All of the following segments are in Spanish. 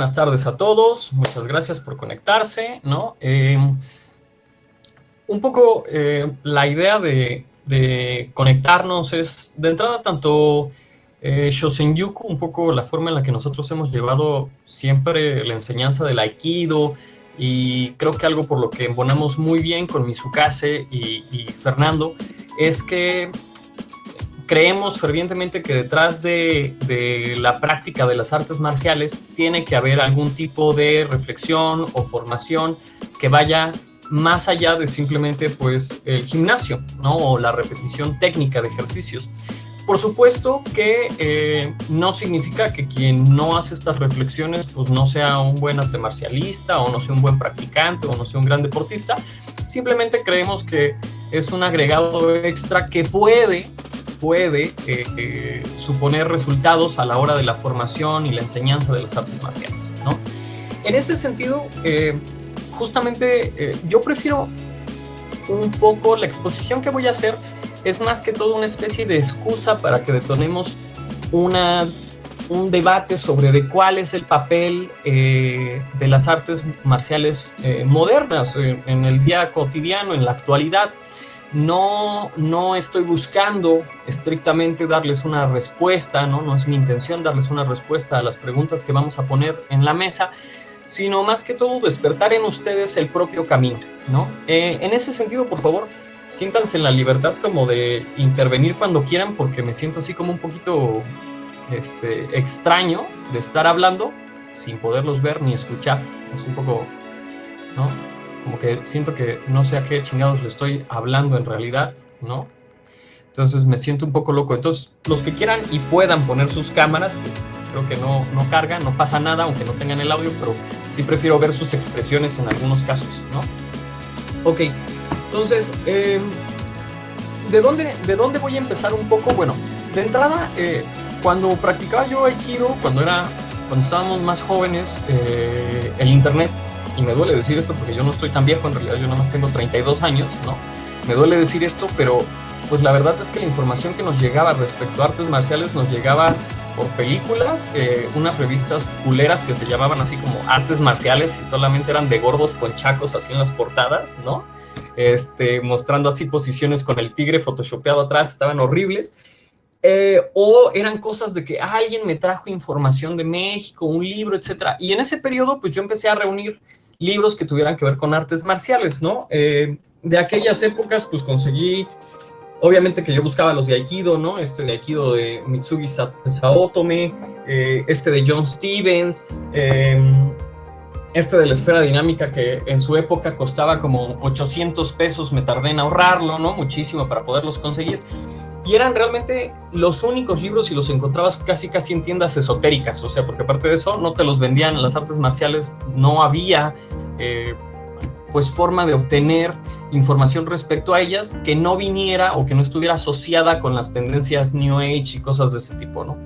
buenas tardes a todos, muchas gracias por conectarse, ¿no? Un poco la idea de conectarnos es, de entrada, tanto Shosen-yuku, un poco la forma en la que nosotros hemos llevado siempre la enseñanza del Aikido, y creo que algo por lo que embonamos muy bien con Mizukase y Fernando, es que creemos fervientemente que detrás de la práctica de las artes marciales tiene que haber algún tipo de reflexión o formación que vaya más allá de simplemente pues el gimnasio, ¿no? O la repetición técnica de ejercicios. Por supuesto que no significa que quien no hace estas reflexiones pues no sea un buen arte marcialista, o no sea un buen practicante, o no sea un gran deportista. Simplemente creemos que es un agregado extra que puede suponer resultados a la hora de la formación y la enseñanza de las artes marciales, ¿no? En ese sentido, justamente yo prefiero un poco la exposición que voy a hacer es más que todo una especie de excusa para que detonemos un debate sobre de cuál es el papel de las artes marciales modernas en el día cotidiano, en la actualidad. No estoy buscando estrictamente darles una respuesta, ¿no? No es mi intención darles una respuesta a las preguntas que vamos a poner en la mesa, sino más que todo despertar en ustedes el propio camino, ¿no? En ese sentido, por favor, siéntanse en la libertad como de intervenir cuando quieran, porque me siento así como un poquito extraño de estar hablando sin poderlos ver ni escuchar. Es un poco, ¿no? Como que siento que no sé a qué chingados le estoy hablando en realidad, ¿no? Entonces me siento un poco loco. Entonces, los que quieran y puedan poner sus cámaras, pues creo que no cargan, no pasa nada, aunque no tengan el audio, pero sí prefiero ver sus expresiones en algunos casos, ¿no? Ok, entonces, ¿de dónde voy a empezar un poco? Bueno, de entrada, cuando practicaba yo Aikido, cuando estábamos más jóvenes, el internet, y me duele decir esto porque yo no estoy tan viejo, en realidad yo nada más tengo 32 años, ¿no? Me duele decir esto, pero pues la verdad es que la información que nos llegaba respecto a artes marciales nos llegaba por películas, unas revistas culeras que se llamaban así como Artes Marciales y solamente eran de gordos con chacos así en las portadas, ¿no? Mostrando así posiciones con el tigre photoshopeado atrás, estaban horribles. O eran cosas de que alguien me trajo información de México, un libro, etcétera. Y en ese periodo, pues yo empecé a reunir libros que tuvieran que ver con artes marciales, ¿no? De aquellas épocas, pues conseguí, obviamente que yo buscaba los de Aikido, ¿no? De Aikido de Mitsugi Saotome, de John Stevens, de la esfera dinámica que en su época costaba como 800 pesos, me tardé en ahorrarlo, ¿no? Muchísimo para poderlos conseguir. Y eran realmente los únicos libros y los encontrabas casi en tiendas esotéricas, o sea, porque aparte de eso no te los vendían las artes marciales, no había pues forma de obtener información respecto a ellas que no viniera o que no estuviera asociada con las tendencias New Age y cosas de ese tipo, ¿no?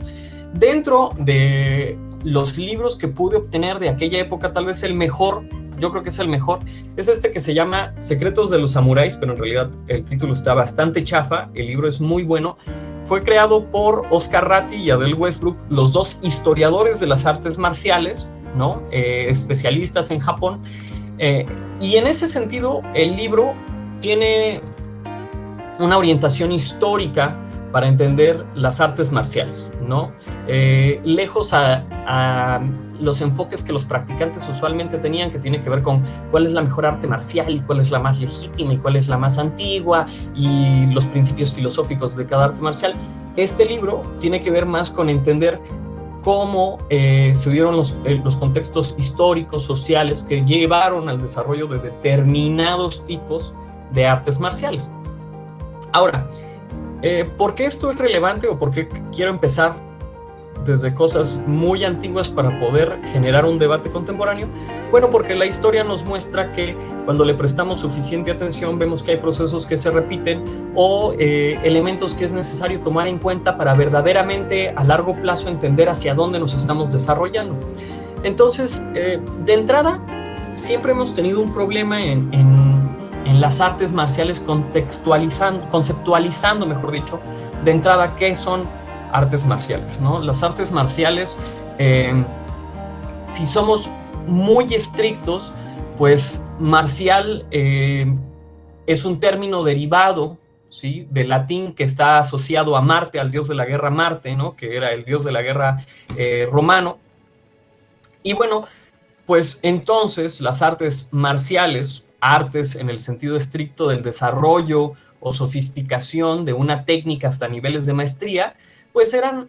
Dentro de los libros que pude obtener de aquella época, tal vez el mejor, yo creo que es el mejor, es que se llama Secretos de los Samuráis, pero en realidad el título está bastante chafa, el libro es muy bueno. Fue creado por Oscar Ratti y Adele Westbrook, los dos historiadores de las artes marciales, ¿no? Especialistas en Japón, y en ese sentido el libro tiene una orientación histórica para entender las artes marciales, ¿no? Lejos a los enfoques que los practicantes usualmente tenían, que tiene que ver con cuál es la mejor arte marcial y cuál es la más legítima y cuál es la más antigua y los principios filosóficos de cada arte marcial. Este libro tiene que ver más con entender cómo se dieron los contextos históricos, sociales que llevaron al desarrollo de determinados tipos de artes marciales. Ahora, ¿por qué esto es relevante o por qué quiero empezar desde cosas muy antiguas para poder generar un debate contemporáneo? Bueno, porque la historia nos muestra que cuando le prestamos suficiente atención vemos que hay procesos que se repiten o elementos que es necesario tomar en cuenta para verdaderamente a largo plazo entender hacia dónde nos estamos desarrollando. Entonces, de entrada, siempre hemos tenido un problema en las artes marciales conceptualizando, mejor dicho, de entrada, ¿qué son artes marciales, ¿no? Las artes marciales si somos muy estrictos, pues marcial es un término derivado, ¿sí?, del latín, que está asociado a Marte, al dios de la guerra Marte, ¿no?, que era el dios de la guerra romano. Y bueno, pues entonces las artes marciales, artes en el sentido estricto del desarrollo o sofisticación de una técnica hasta niveles de maestría, pues eran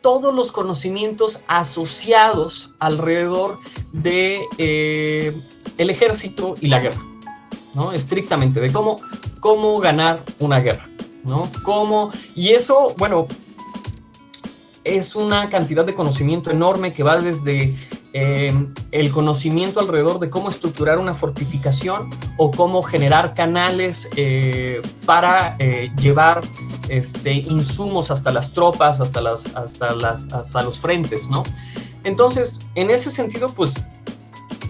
todos los conocimientos asociados alrededor de el ejército y la guerra, ¿no? Estrictamente, de cómo ganar una guerra, ¿no? Y eso, bueno, es una cantidad de conocimiento enorme que va desde el conocimiento alrededor de cómo estructurar una fortificación o cómo generar canales para llevar insumos hasta las tropas, hasta los frentes, ¿no? Entonces, en ese sentido, pues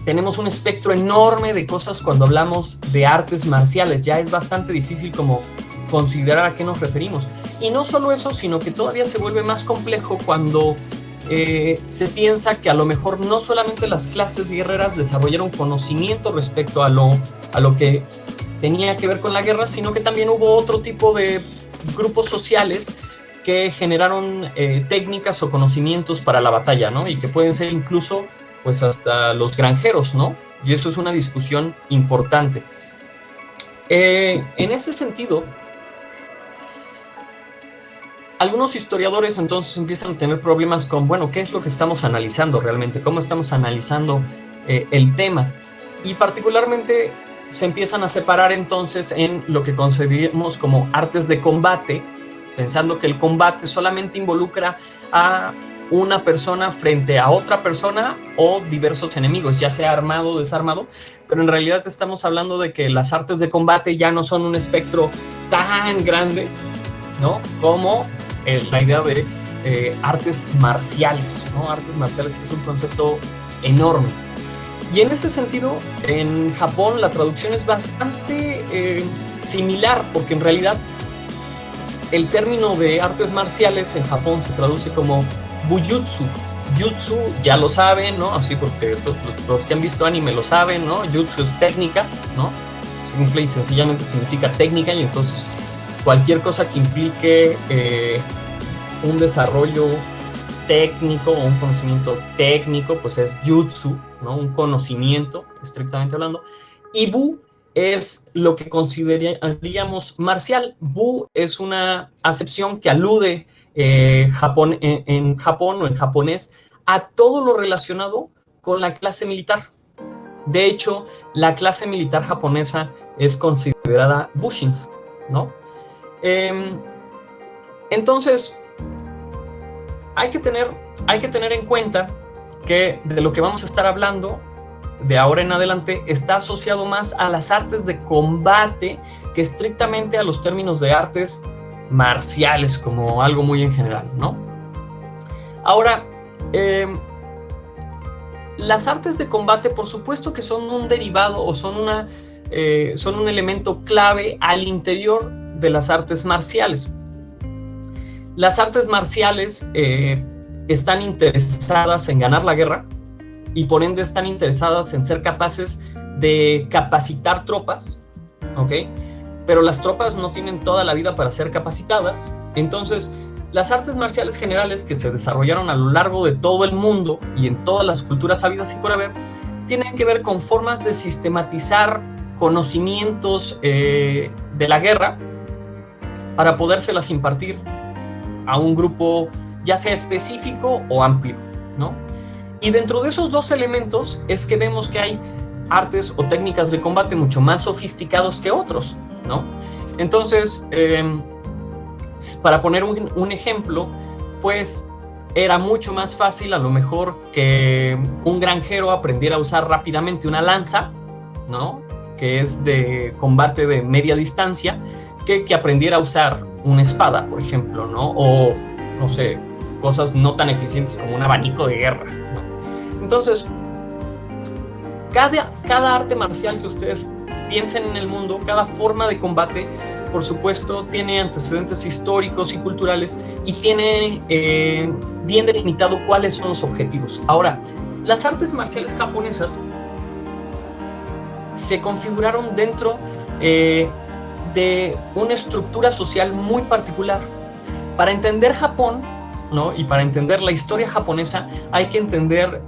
tenemos un espectro enorme de cosas cuando hablamos de artes marciales. Ya es bastante difícil como considerar a qué nos referimos. Y no solo eso, sino que todavía se vuelve más complejo cuando se piensa que a lo mejor no solamente las clases guerreras desarrollaron conocimiento respecto a lo que tenía que ver con la guerra, sino que también hubo otro tipo de grupos sociales que generaron técnicas o conocimientos para la batalla, ¿no? Y que pueden ser incluso, pues, hasta los granjeros, ¿no? Y eso es una discusión importante. En ese sentido, algunos historiadores entonces empiezan a tener problemas con, bueno, ¿qué es lo que estamos analizando realmente? ¿Cómo estamos analizando el tema? Y particularmente se empiezan a separar entonces en lo que concebimos como artes de combate, pensando que el combate solamente involucra a una persona frente a otra persona o diversos enemigos, ya sea armado o desarmado, pero en realidad estamos hablando de que las artes de combate ya no son un espectro tan grande, ¿no?, como la idea de artes marciales, ¿no? Artes marciales es un concepto enorme. Y en ese sentido, en Japón la traducción es bastante similar, porque en realidad el término de artes marciales en Japón se traduce como bujutsu. Jutsu ya lo saben, ¿no? Así, porque los que han visto anime lo saben, ¿no? Jutsu es técnica, ¿no? Simple y sencillamente significa técnica, y entonces cualquier cosa que implique un desarrollo técnico o un conocimiento técnico, pues es jutsu, ¿no? Un conocimiento, estrictamente hablando. Y bu es lo que consideraríamos marcial. Bu es una acepción que alude en Japón o en japonés a todo lo relacionado con la clase militar. De hecho, la clase militar japonesa es considerada bushins, ¿no? Entonces, hay que tener en cuenta que de lo que vamos a estar hablando de ahora en adelante está asociado más a las artes de combate que estrictamente a los términos de artes marciales, como algo muy en general, ¿no? Ahora, las artes de combate, por supuesto que son un derivado o son un elemento clave al interior de las artes marciales. Las artes marciales están interesadas en ganar la guerra y por ende están interesadas en ser capaces de capacitar tropas, ¿ok? Pero las tropas no tienen toda la vida para ser capacitadas. Entonces, las artes marciales generales que se desarrollaron a lo largo de todo el mundo y en todas las culturas habidas y por haber, tienen que ver con formas de sistematizar conocimientos de la guerra para podérselas impartir a un grupo ya sea específico o amplio, ¿no? Y dentro de esos dos elementos es que vemos que hay artes o técnicas de combate mucho más sofisticados que otros, ¿no? Entonces, para poner un ejemplo, pues era mucho más fácil a lo mejor que un granjero aprendiera a usar rápidamente una lanza, ¿no?, que es de combate de media distancia, que aprendiera a usar una espada, por ejemplo, ¿no? O, no sé, cosas no tan eficientes como un abanico de guerra, ¿no? Entonces, cada arte marcial que ustedes piensen en el mundo, cada forma de combate, por supuesto, tiene antecedentes históricos y culturales y tiene bien delimitado cuáles son los objetivos. Ahora, Las artes marciales japonesas se configuraron dentro de una estructura social muy particular. Para entender Japón, ¿no?, y para entender la historia japonesa, hay que entender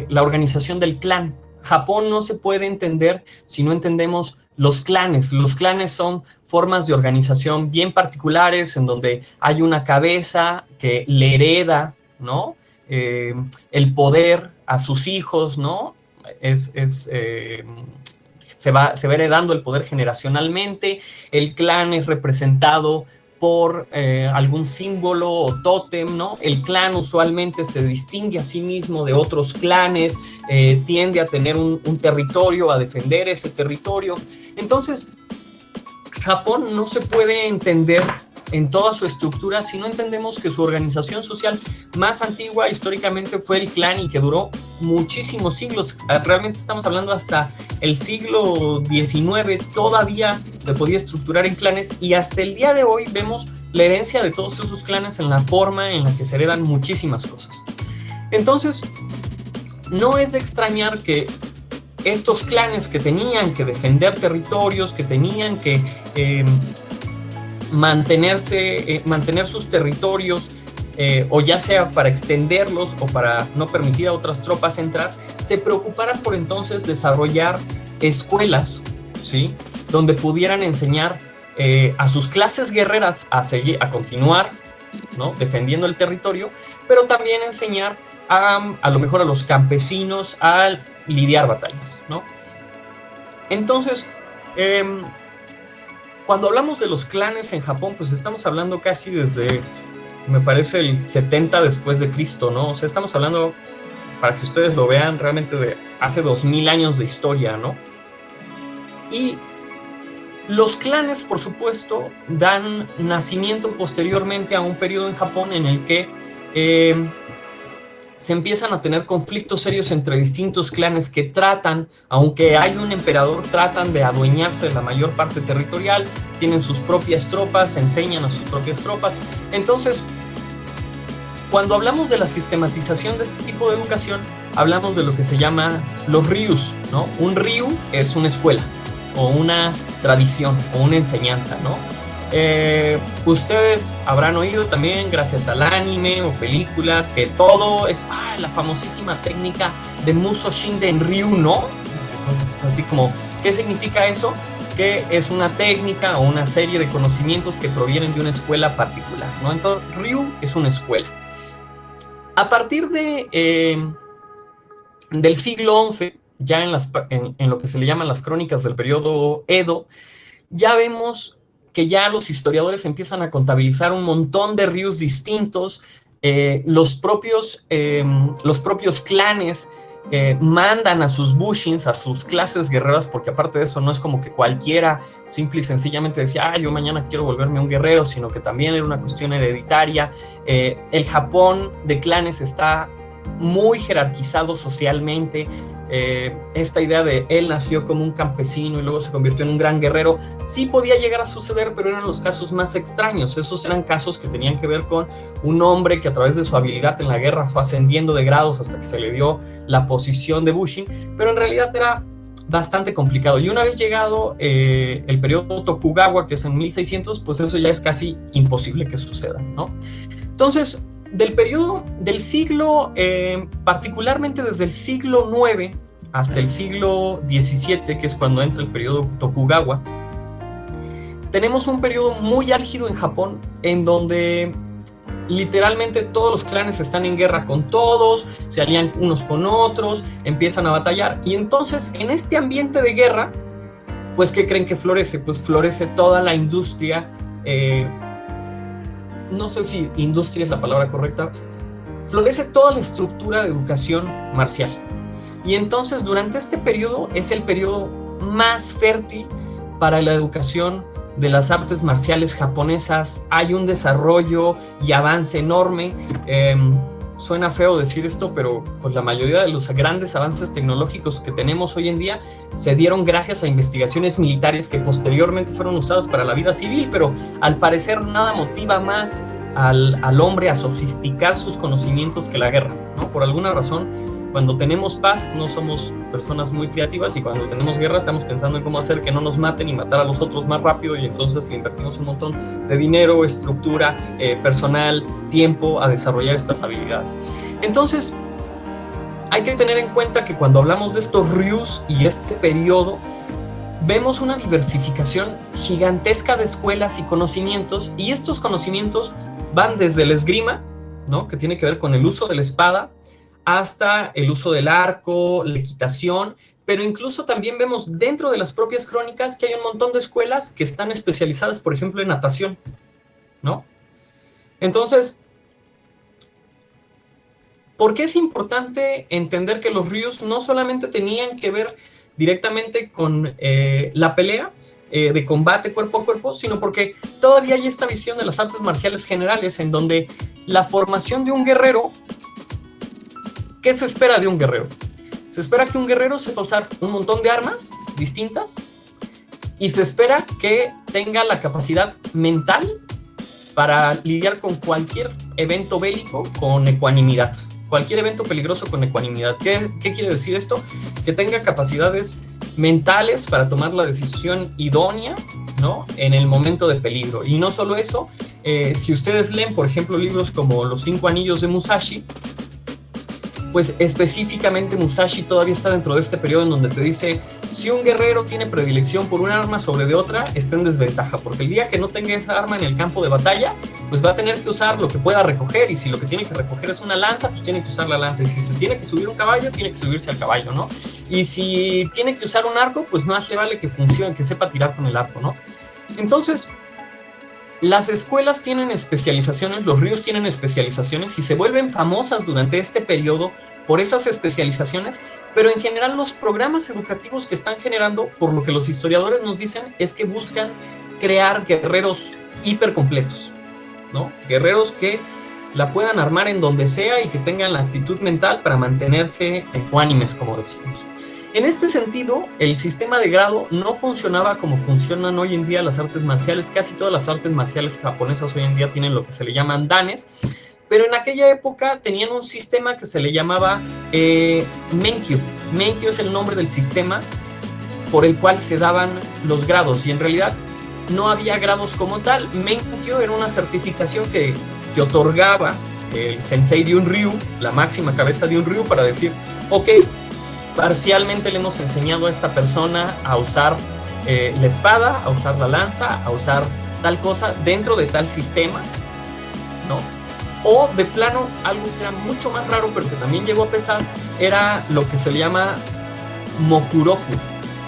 la organización del clan. Japón no se puede entender si no entendemos los clanes. Los clanes son formas de organización bien particulares en donde hay una cabeza que le hereda, ¿no?, el poder a sus hijos, ¿no? Se va heredando el poder generacionalmente. El clan es representado por algún símbolo o tótem, ¿no? El clan usualmente se distingue a sí mismo de otros clanes, tiende a tener un territorio, a defender ese territorio. Entonces, Japón no se puede entender en toda su estructura si no entendemos que su organización social más antigua históricamente fue el clan y que duró muchísimos siglos. Realmente estamos hablando hasta el siglo XIX, todavía se podía estructurar en clanes, y hasta el día de hoy vemos la herencia de todos esos clanes en la forma en la que se heredan muchísimas cosas. Entonces, no es de extrañar que estos clanes que tenían que defender territorios, que tenían que mantener sus territorios, o ya sea para extenderlos o para no permitir a otras tropas entrar, se preocuparan por entonces desarrollar escuelas, ¿sí?, donde pudieran enseñar a sus clases guerreras a continuar, ¿no?, defendiendo el territorio, pero también enseñar a lo mejor a los campesinos a lidiar batallas, ¿no? Entonces, cuando hablamos de los clanes en Japón, pues estamos hablando casi desde, me parece, el 70 después de Cristo, ¿no? O sea, estamos hablando, para que ustedes lo vean, realmente de hace 2000 años de historia, ¿no? Y los clanes, por supuesto, dan nacimiento posteriormente a un periodo en Japón en el que se empiezan a tener conflictos serios entre distintos clanes que tratan, aunque hay un emperador, tratan de adueñarse de la mayor parte territorial, tienen sus propias tropas, enseñan a sus propias tropas. Entonces, cuando hablamos de la sistematización de este tipo de educación, hablamos de lo que se llama los ryus, ¿no? Un ryu es una escuela, o una tradición, o una enseñanza, ¿no? Ustedes habrán oído también, gracias al anime o películas, que todo es la famosísima técnica de Muso Shinden Ryu, ¿no? Entonces es así como, ¿qué significa eso? Que es una técnica o una serie de conocimientos que provienen de una escuela particular, ¿no? Entonces, Ryu es una escuela. A partir del siglo XI, ya en lo que se le llaman las crónicas del periodo Edo, ya vemos que ya los historiadores empiezan a contabilizar un montón de ryus distintos. Los propios clanes mandan a sus bushins, a sus clases guerreras, porque aparte de eso no es como que cualquiera simple y sencillamente decía, yo mañana quiero volverme un guerrero, sino que también era una cuestión hereditaria. El Japón de clanes está muy jerarquizado socialmente. Esta idea de él nació como un campesino y luego se convirtió en un gran guerrero, sí podía llegar a suceder, pero eran los casos más extraños. Esos eran casos que tenían que ver con un hombre que a través de su habilidad en la guerra fue ascendiendo de grados hasta que se le dio la posición de bushin, pero en realidad era bastante complicado. Y una vez llegado el periodo Tokugawa, que es en 1600, pues eso ya es casi imposible que suceda, ¿no? Entonces, del periodo del siglo, particularmente desde el siglo IX hasta el siglo XVII, que es cuando entra el periodo Tokugawa, tenemos un periodo muy álgido en Japón, en donde literalmente todos los clanes están en guerra con todos, se alían unos con otros, empiezan a batallar, y entonces en este ambiente de guerra, pues ¿qué creen que florece? Pues florece toda la industria, no sé si industria es la palabra correcta, florece toda la estructura de educación marcial. Y entonces durante este periodo es el periodo más fértil para la educación de las artes marciales japonesas. Hay un desarrollo y avance enorme. Suena feo decir esto, pero pues la mayoría de los grandes avances tecnológicos que tenemos hoy en día se dieron gracias a investigaciones militares que posteriormente fueron usadas para la vida civil, pero al parecer nada motiva más al hombre a sofisticar sus conocimientos que la guerra, ¿no? Por alguna razón Cuando tenemos paz no somos personas muy creativas, y cuando tenemos guerra estamos pensando en cómo hacer que no nos maten y matar a los otros más rápido, y entonces le invertimos un montón de dinero, estructura, personal, tiempo a desarrollar estas habilidades. Entonces hay que tener en cuenta que cuando hablamos de estos ryus y este periodo, vemos una diversificación gigantesca de escuelas y conocimientos, y estos conocimientos van desde el esgrima, ¿no?, que tiene que ver con el uso de la espada, hasta el uso del arco, la equitación, pero incluso también vemos dentro de las propias crónicas que hay un montón de escuelas que están especializadas, por ejemplo, en natación, ¿no? Entonces, ¿por qué es importante entender que los ryus no solamente tenían que ver directamente con la pelea de combate cuerpo a cuerpo, sino porque todavía hay esta visión de las artes marciales generales en donde la formación de un guerrero, ¿qué se espera de un guerrero? Se espera que un guerrero sepa usar un montón de armas distintas, y se espera que tenga la capacidad mental para lidiar con cualquier evento bélico con ecuanimidad, cualquier evento peligroso con ecuanimidad. ¿Qué quiere decir esto? Que tenga capacidades mentales para tomar la decisión idónea, ¿no?, en el momento de peligro. Y no solo eso, si ustedes leen, por ejemplo, libros como Los 5 Anillos de Musashi, pues específicamente Musashi todavía está dentro de este periodo en donde te dice, si un guerrero tiene predilección por un arma sobre de otra, está en desventaja, porque el día que no tenga esa arma en el campo de batalla, pues va a tener que usar lo que pueda recoger, y si lo que tiene que recoger es una lanza, pues tiene que usar la lanza, y si se tiene que subir un caballo, tiene que subirse al caballo, ¿no? Y si tiene que usar un arco, pues más le vale que funcione, que sepa tirar con el arco, ¿no? Entonces, las escuelas tienen especializaciones, los ryus tienen especializaciones y se vuelven famosas durante este periodo por esas especializaciones, pero en general los programas educativos que están generando, por lo que los historiadores nos dicen, es que buscan crear guerreros hipercompletos, ¿no? Guerreros que la puedan armar en donde sea y que tengan la actitud mental para mantenerse ecuánimes, como decimos. En este sentido, el sistema de grado no funcionaba como funcionan hoy en día las artes marciales. Casi todas las artes marciales japonesas hoy en día tienen lo que se le llaman danes, pero en aquella época tenían un sistema que se le llamaba Menkyo. Menkyo es el nombre del sistema por el cual se daban los grados, y en realidad no había grados como tal. Menkyo era una certificación que otorgaba el sensei de un ryu, la máxima cabeza de un ryu, para decir, ok, parcialmente le hemos enseñado a esta persona a usar la espada, a usar la lanza, a usar tal cosa dentro de tal sistema, ¿no? O de plano, algo que era mucho más raro, pero que también llegó a pesar, era lo que se le llama Mokuroku,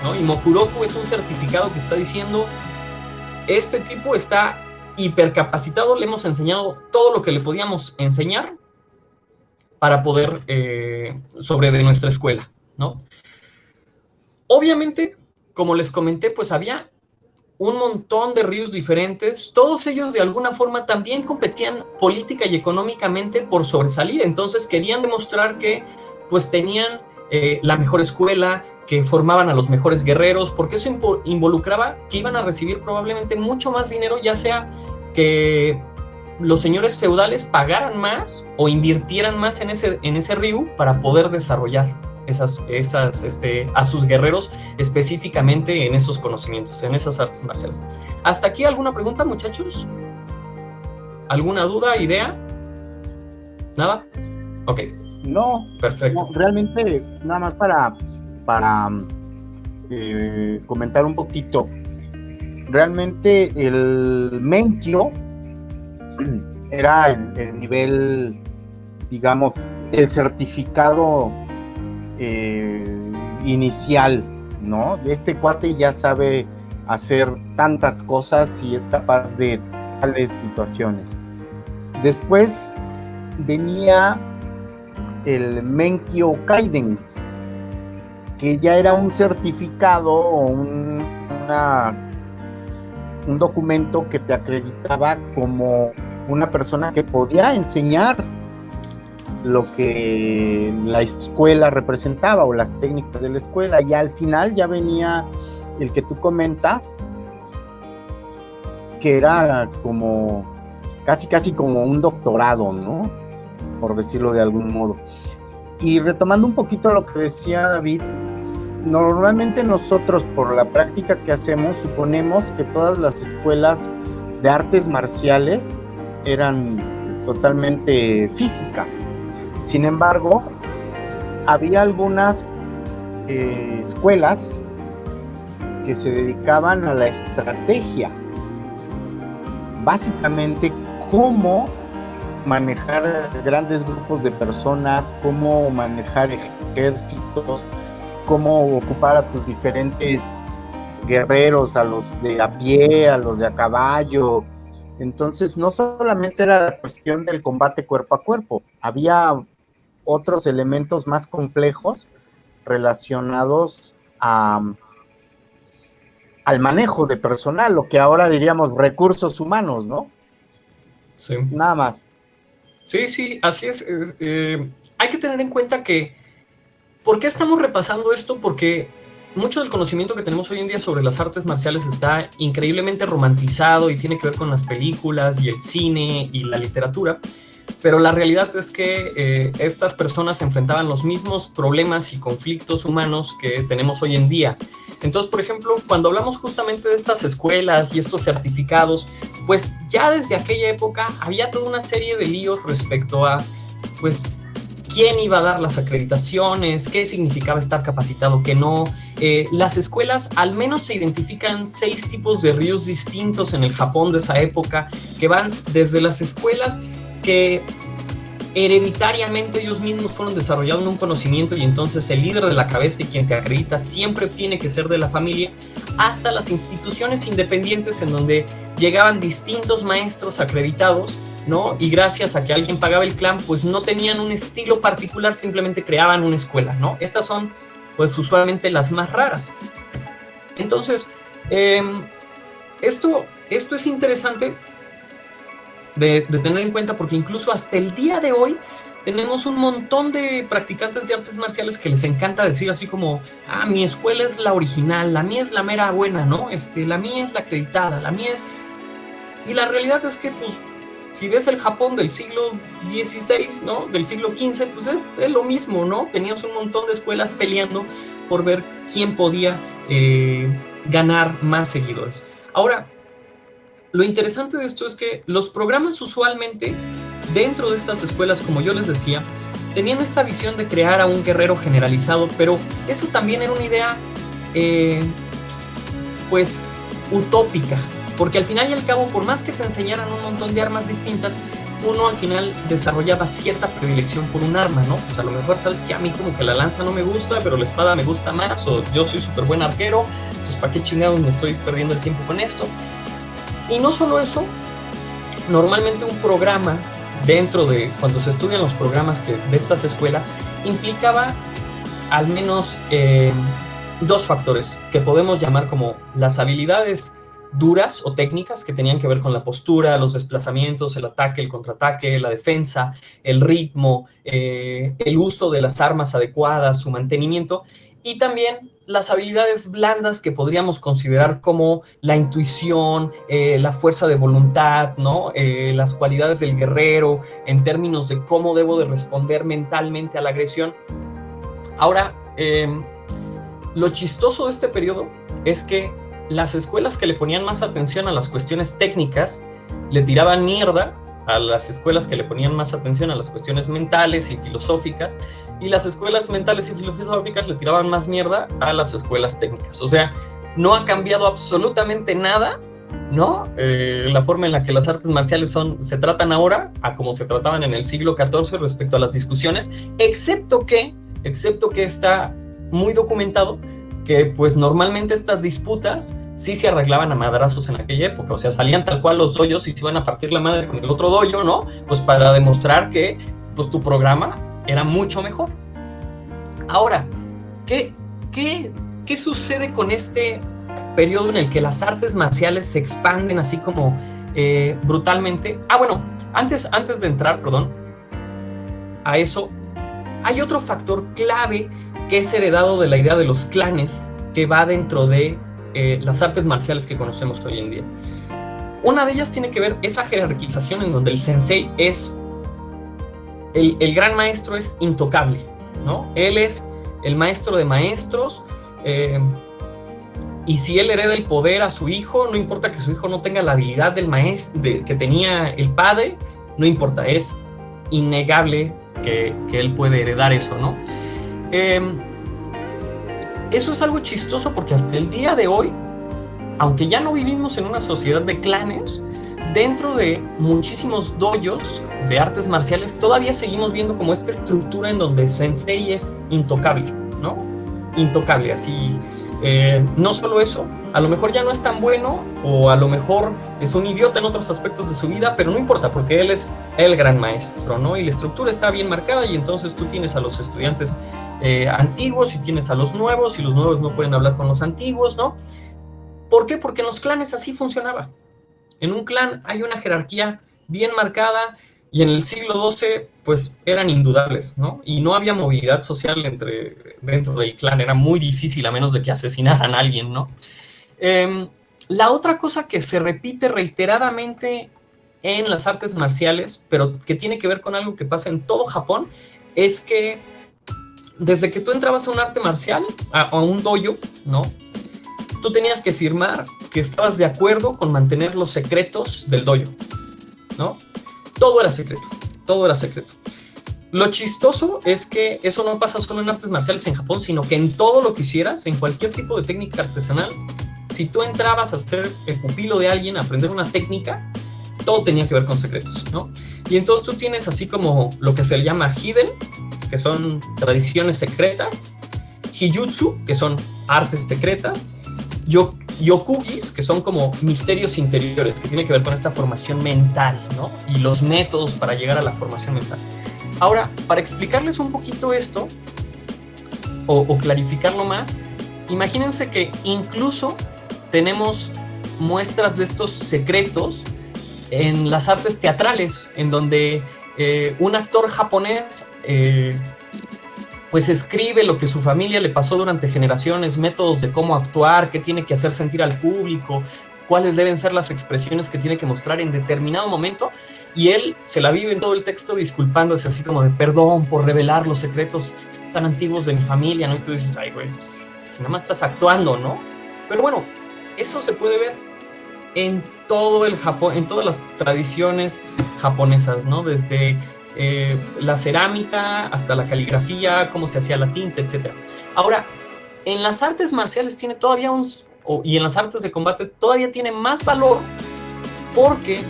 ¿no? Y Mokuroku es un certificado que está diciendo, este tipo está hipercapacitado, le hemos enseñado todo lo que le podíamos enseñar para poder sobre de nuestra escuela, ¿no? Obviamente, como les comenté, pues había un montón de ryus diferentes, todos ellos de alguna forma también competían política y económicamente por sobresalir, entonces querían demostrar que pues tenían la mejor escuela, que formaban a los mejores guerreros, porque eso involucraba que iban a recibir probablemente mucho más dinero, ya sea que los señores feudales pagaran más o invirtieran más en ese ryu para poder desarrollar a sus guerreros específicamente en esos conocimientos, en esas artes marciales. ¿Hasta aquí alguna pregunta, muchachos? ¿Alguna duda, idea? ¿Nada? Ok. No. Perfecto. No, realmente, nada más para comentar un poquito. Realmente el Menkyo era el nivel, digamos, el certificado inicial, ¿no? Este cuate ya sabe hacer tantas cosas y es capaz de tales situaciones. Después venía el Menkyo Kaiden, que ya era un certificado o un documento que te acreditaba como una persona que podía enseñar lo que la escuela representaba o las técnicas de la escuela, y al final ya venía el que tú comentas, que era como casi como un doctorado, ¿no? Por decirlo de algún modo. Y retomando un poquito lo que decía David, normalmente nosotros por la práctica que hacemos suponemos que todas las escuelas de artes marciales eran totalmente físicas. Sin embargo, había algunas escuelas que se dedicaban a la estrategia, básicamente cómo manejar grandes grupos de personas, cómo manejar ejércitos, cómo ocupar a tus diferentes guerreros, a los de a pie, a los de a caballo. Entonces no solamente era la cuestión del combate cuerpo a cuerpo, había otros elementos más complejos relacionados al manejo de personal, lo que ahora diríamos recursos humanos, ¿no? Sí. Nada más. Sí, sí, así es. Hay que tener en cuenta que, ¿por qué estamos repasando esto? Porque mucho del conocimiento que tenemos hoy en día sobre las artes marciales está increíblemente romantizado y tiene que ver con las películas y el cine y la literatura, pero la realidad es que estas personas enfrentaban los mismos problemas y conflictos humanos que tenemos hoy en día. Entonces, por ejemplo, cuando hablamos justamente de estas escuelas y estos certificados, pues ya desde aquella época había toda una serie de líos respecto a, pues, quién iba a dar las acreditaciones, qué significaba estar capacitado, qué no. Las escuelas, al menos se identifican 6 tipos de ryus distintos en el Japón de esa época, que van desde las escuelas que hereditariamente ellos mismos fueron desarrollando un conocimiento y entonces el líder de la cabeza y quien te acredita siempre tiene que ser de la familia, hasta las instituciones independientes en donde llegaban distintos maestros acreditados, ¿no? Y gracias a que alguien pagaba el clan, pues no tenían un estilo particular, simplemente creaban una escuela, ¿no? Estas son, pues, usualmente las más raras. Entonces, esto es interesante de tener en cuenta, porque incluso hasta el día de hoy tenemos un montón de practicantes de artes marciales que les encanta decir así como, mi escuela es la original, la mía es la mera buena, ¿no? La mía es la acreditada, la mía es... Y la realidad es que, pues, si ves el Japón del siglo XVI, ¿no? Del siglo XV, pues es lo mismo, ¿no? Teníamos un montón de escuelas peleando por ver quién podía ganar más seguidores. Ahora, lo interesante de esto es que los programas usualmente dentro de estas escuelas, como yo les decía, tenían esta visión de crear a un guerrero generalizado, pero eso también era una idea, pues, utópica, porque al final y al cabo, por más que te enseñaran un montón de armas distintas, uno al final desarrollaba cierta predilección por un arma, ¿no? Pues a lo mejor sabes que a mí como que la lanza no me gusta, pero la espada me gusta más, o yo soy súper buen arquero, entonces ¿para qué chingados me estoy perdiendo el tiempo con esto? Y no solo eso, normalmente un programa dentro de, cuando se estudian los programas de estas escuelas, implicaba al menos 2 factores que podemos llamar como las habilidades duras o técnicas, que tenían que ver con la postura, los desplazamientos, el ataque, el contraataque, la defensa, el ritmo, el uso de las armas adecuadas, su mantenimiento, y también las habilidades blandas que podríamos considerar como la intuición, la fuerza de voluntad, ¿no? Las cualidades del guerrero en términos de cómo debo de responder mentalmente a la agresión. Ahora, lo chistoso de este periodo es que las escuelas que le ponían más atención a las cuestiones técnicas le tiraban mierda a las escuelas que le ponían más atención a las cuestiones mentales y filosóficas, y las escuelas mentales y filosóficas le tiraban más mierda a las escuelas técnicas. O sea, no ha cambiado absolutamente nada, ¿no? La forma en la que las artes marciales se tratan ahora a como se trataban en el siglo XIV respecto a las discusiones, excepto que está muy documentado que pues normalmente estas disputas sí se arreglaban a madrazos en aquella época, o sea, salían tal cual los dojos y se iban a partir la madre con el otro dojo, ¿no? Pues para demostrar que pues tu programa era mucho mejor. Ahora, ¿qué sucede con este periodo en el que las artes marciales se expanden así como brutalmente? Bueno, antes de entrar, a eso, hay otro factor clave que es heredado de la idea de los clanes, que va dentro de las artes marciales que conocemos hoy en día. Una de ellas tiene que ver esa jerarquización en donde el sensei es, el gran maestro es intocable, ¿no? Él es el maestro de maestros, y si él hereda el poder a su hijo, no importa que su hijo no tenga la habilidad del maestro que tenía el padre, no importa, es innegable que él puede heredar eso, ¿no? Eso es algo chistoso porque hasta el día de hoy, aunque ya no vivimos en una sociedad de clanes, dentro de muchísimos dojos de artes marciales todavía seguimos viendo como esta estructura en donde el sensei es intocable, ¿no? Intocable, así. No solo eso, a lo mejor ya no es tan bueno, o a lo mejor es un idiota en otros aspectos de su vida, pero no importa, porque él es el gran maestro, ¿no? Y la estructura está bien marcada, y entonces tú tienes a los estudiantes antiguos, y tienes a los nuevos, y los nuevos no pueden hablar con los antiguos, ¿no? ¿Por qué? Porque en los clanes así funcionaba. En un clan hay una jerarquía bien marcada, y en el siglo XII, pues, eran indudables, ¿no? Y no había movilidad social dentro del clan, era muy difícil, a menos de que asesinaran a alguien, ¿no? La otra cosa que se repite reiteradamente en las artes marciales, pero que tiene que ver con algo que pasa en todo Japón, es que desde que tú entrabas a un arte marcial, a un dojo, ¿no? Tú tenías que firmar que estabas de acuerdo con mantener los secretos del dojo, ¿no? Todo era secreto, todo era secreto. Lo chistoso es que eso no pasa solo en artes marciales en Japón, sino que en todo lo que hicieras, en cualquier tipo de técnica artesanal, si tú entrabas a ser el pupilo de alguien, a aprender una técnica, todo tenía que ver con secretos, ¿no? Y entonces tú tienes así como lo que se le llama hiden, que son tradiciones secretas, hijutsu, que son artes secretas, yokugis, que son como misterios interiores, que tiene que ver con esta formación mental, ¿no? Y los métodos para llegar a la formación mental. Ahora, para explicarles un poquito esto, o clarificarlo más, imagínense que incluso tenemos muestras de estos secretos en las artes teatrales, en donde un actor japonés pues escribe lo que su familia le pasó durante generaciones, métodos de cómo actuar, qué tiene que hacer sentir al público, cuáles deben ser las expresiones que tiene que mostrar en determinado momento, y él se la vive en todo el texto disculpándose así como de perdón por revelar los secretos tan antiguos de mi familia, ¿no? Y tú dices, ay, güey, pues, si nada más estás actuando, ¿no? Pero bueno, eso se puede ver en todo el Japón, en todas las tradiciones japonesas, ¿no? Desde la cerámica hasta la caligrafía, cómo se hacía la tinta, etc. Ahora, en las artes marciales tiene todavía y en las artes de combate todavía tiene más valor, porque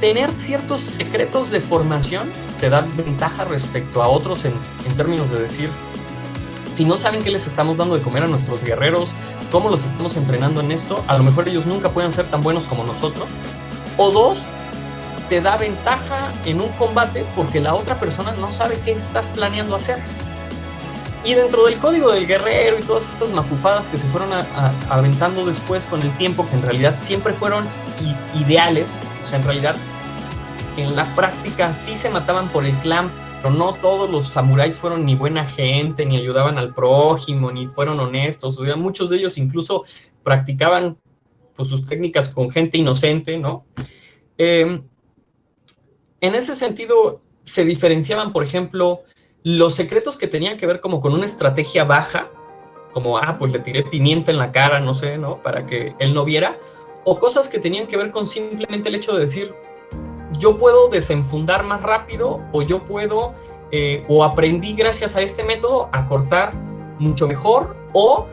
tener ciertos secretos de formación te da ventaja respecto a otros en términos de decir, si no saben qué les estamos dando de comer a nuestros guerreros, cómo los estamos entrenando en esto, a lo mejor ellos nunca pueden ser tan buenos como nosotros. O dos, te da ventaja en un combate porque la otra persona no sabe qué estás planeando hacer. Y dentro del código del guerrero y todas estas mafufadas que se fueron aventando después con el tiempo, que en realidad siempre fueron ideales, o sea, en realidad en la práctica sí se mataban por el clan, pero no todos los samuráis fueron ni buena gente, ni ayudaban al prójimo, ni fueron honestos. O sea, muchos de ellos incluso practicaban pues, sus técnicas con gente inocente, ¿no? En ese sentido, se diferenciaban, por ejemplo, los secretos que tenían que ver como con una estrategia baja, como, pues le tiré pimienta en la cara, no sé, ¿no? Para que él no viera, o cosas que tenían que ver con simplemente el hecho de decir, yo puedo desenfundar más rápido, o yo puedo, o aprendí gracias a este método a cortar mucho mejor, o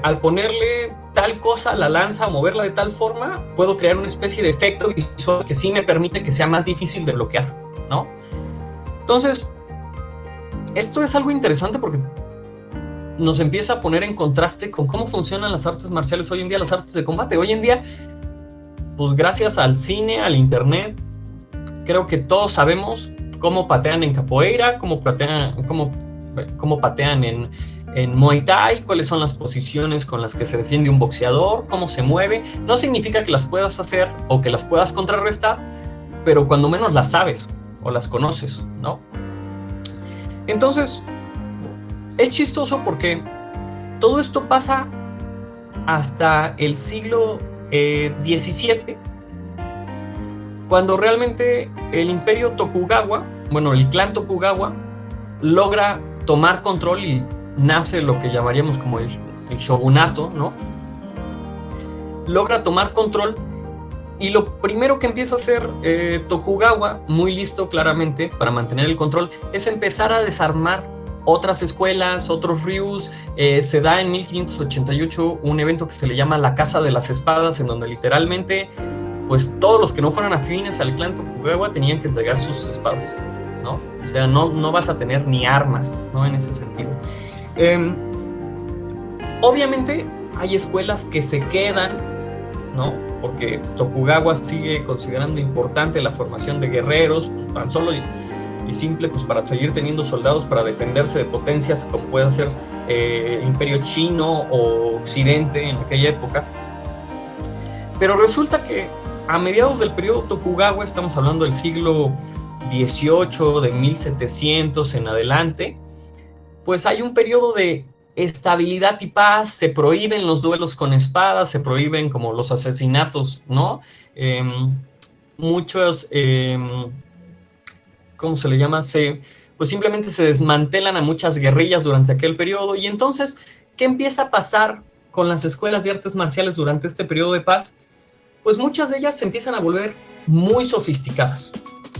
al ponerle tal cosa a la lanza o moverla de tal forma, puedo crear una especie de efecto visual que sí me permite que sea más difícil de bloquear, ¿no? Entonces, esto es algo interesante porque nos empieza a poner en contraste con cómo funcionan las artes marciales hoy en día, las artes de combate. Hoy en día, pues gracias al cine, al internet, creo que todos sabemos cómo patean en capoeira, cómo patean en Muay Thai, cuáles son las posiciones con las que se defiende un boxeador, cómo se mueve. No significa que las puedas hacer o que las puedas contrarrestar, pero cuando menos las sabes o las conoces, ¿no? Entonces, es chistoso porque todo esto pasa hasta el siglo XVII, cuando realmente el imperio Tokugawa bueno, el clan Tokugawa logra tomar control y nace lo que llamaríamos como el shogunato, ¿no? Logra tomar control y lo primero que empieza a hacer Tokugawa, muy listo claramente para mantener el control, es empezar a desarmar otras escuelas, otros ryus. Se da en 1588 un evento que se le llama la Casa de las Espadas, en donde literalmente pues todos los que no fueran afines al clan Tokugawa tenían que entregar sus espadas, ¿no? O sea, no vas a tener ni armas, ¿no? En ese sentido. Obviamente hay escuelas que se quedan, ¿no? Porque Tokugawa sigue considerando importante la formación de guerreros, pues, tan solo y simple, pues para seguir teniendo soldados para defenderse de potencias como puede ser el Imperio Chino o Occidente en aquella época. Pero resulta que a mediados del periodo Tokugawa, estamos hablando del siglo XVIII, de 1700 en adelante, pues hay un periodo de estabilidad y paz. Se prohíben los duelos con espadas, se prohíben como los asesinatos, ¿no? Muchos, ¿cómo se le llama? Pues simplemente se desmantelan a muchas guerrillas durante aquel periodo. Y entonces, ¿qué empieza a pasar con las escuelas de artes marciales durante este periodo de paz? Pues muchas de ellas se empiezan a volver muy sofisticadas,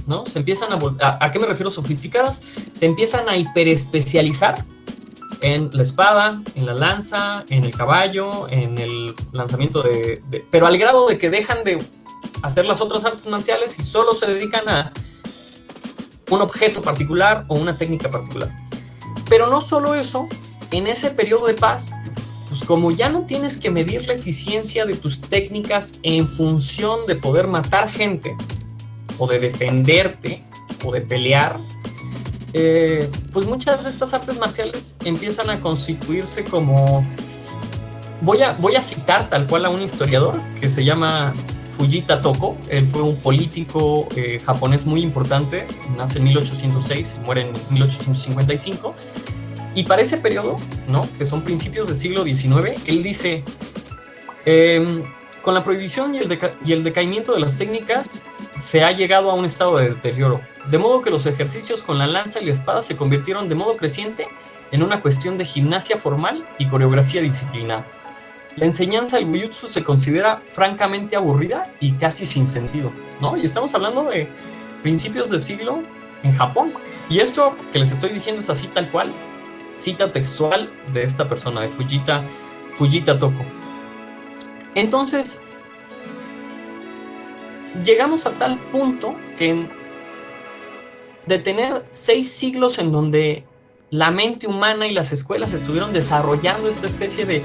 ¿no? Se empiezan ¿a qué me refiero sofisticadas? Se empiezan a hiperespecializar en la espada, en la lanza, en el caballo, en el lanzamiento pero al grado de que dejan de hacer las otras artes marciales y solo se dedican a un objeto particular o una técnica particular. Pero no solo eso, en ese periodo de paz, pues como ya no tienes que medir la eficiencia de tus técnicas en función de poder matar gente, o de defenderte, o de pelear, pues muchas de estas artes marciales empiezan a constituirse como... Voy a citar tal cual a un historiador que se llama Fujita Toko. Él fue un político japonés muy importante, nace en 1806 y muere en 1855. Y para ese periodo, ¿no?, que son principios del siglo XIX, él dice, con la prohibición y el decaimiento de las técnicas, se ha llegado a un estado de deterioro, de modo que los ejercicios con la lanza y la espada se convirtieron de modo creciente en una cuestión de gimnasia formal y coreografía disciplinada. La enseñanza del Bujutsu se considera francamente aburrida y casi sin sentido, ¿no? Y estamos hablando de principios del siglo en Japón. Y esto que les estoy diciendo es así tal cual, cita textual de esta persona, de Fujita Toko. Entonces, llegamos a tal punto que de tener 6 siglos en donde la mente humana y las escuelas estuvieron desarrollando esta especie de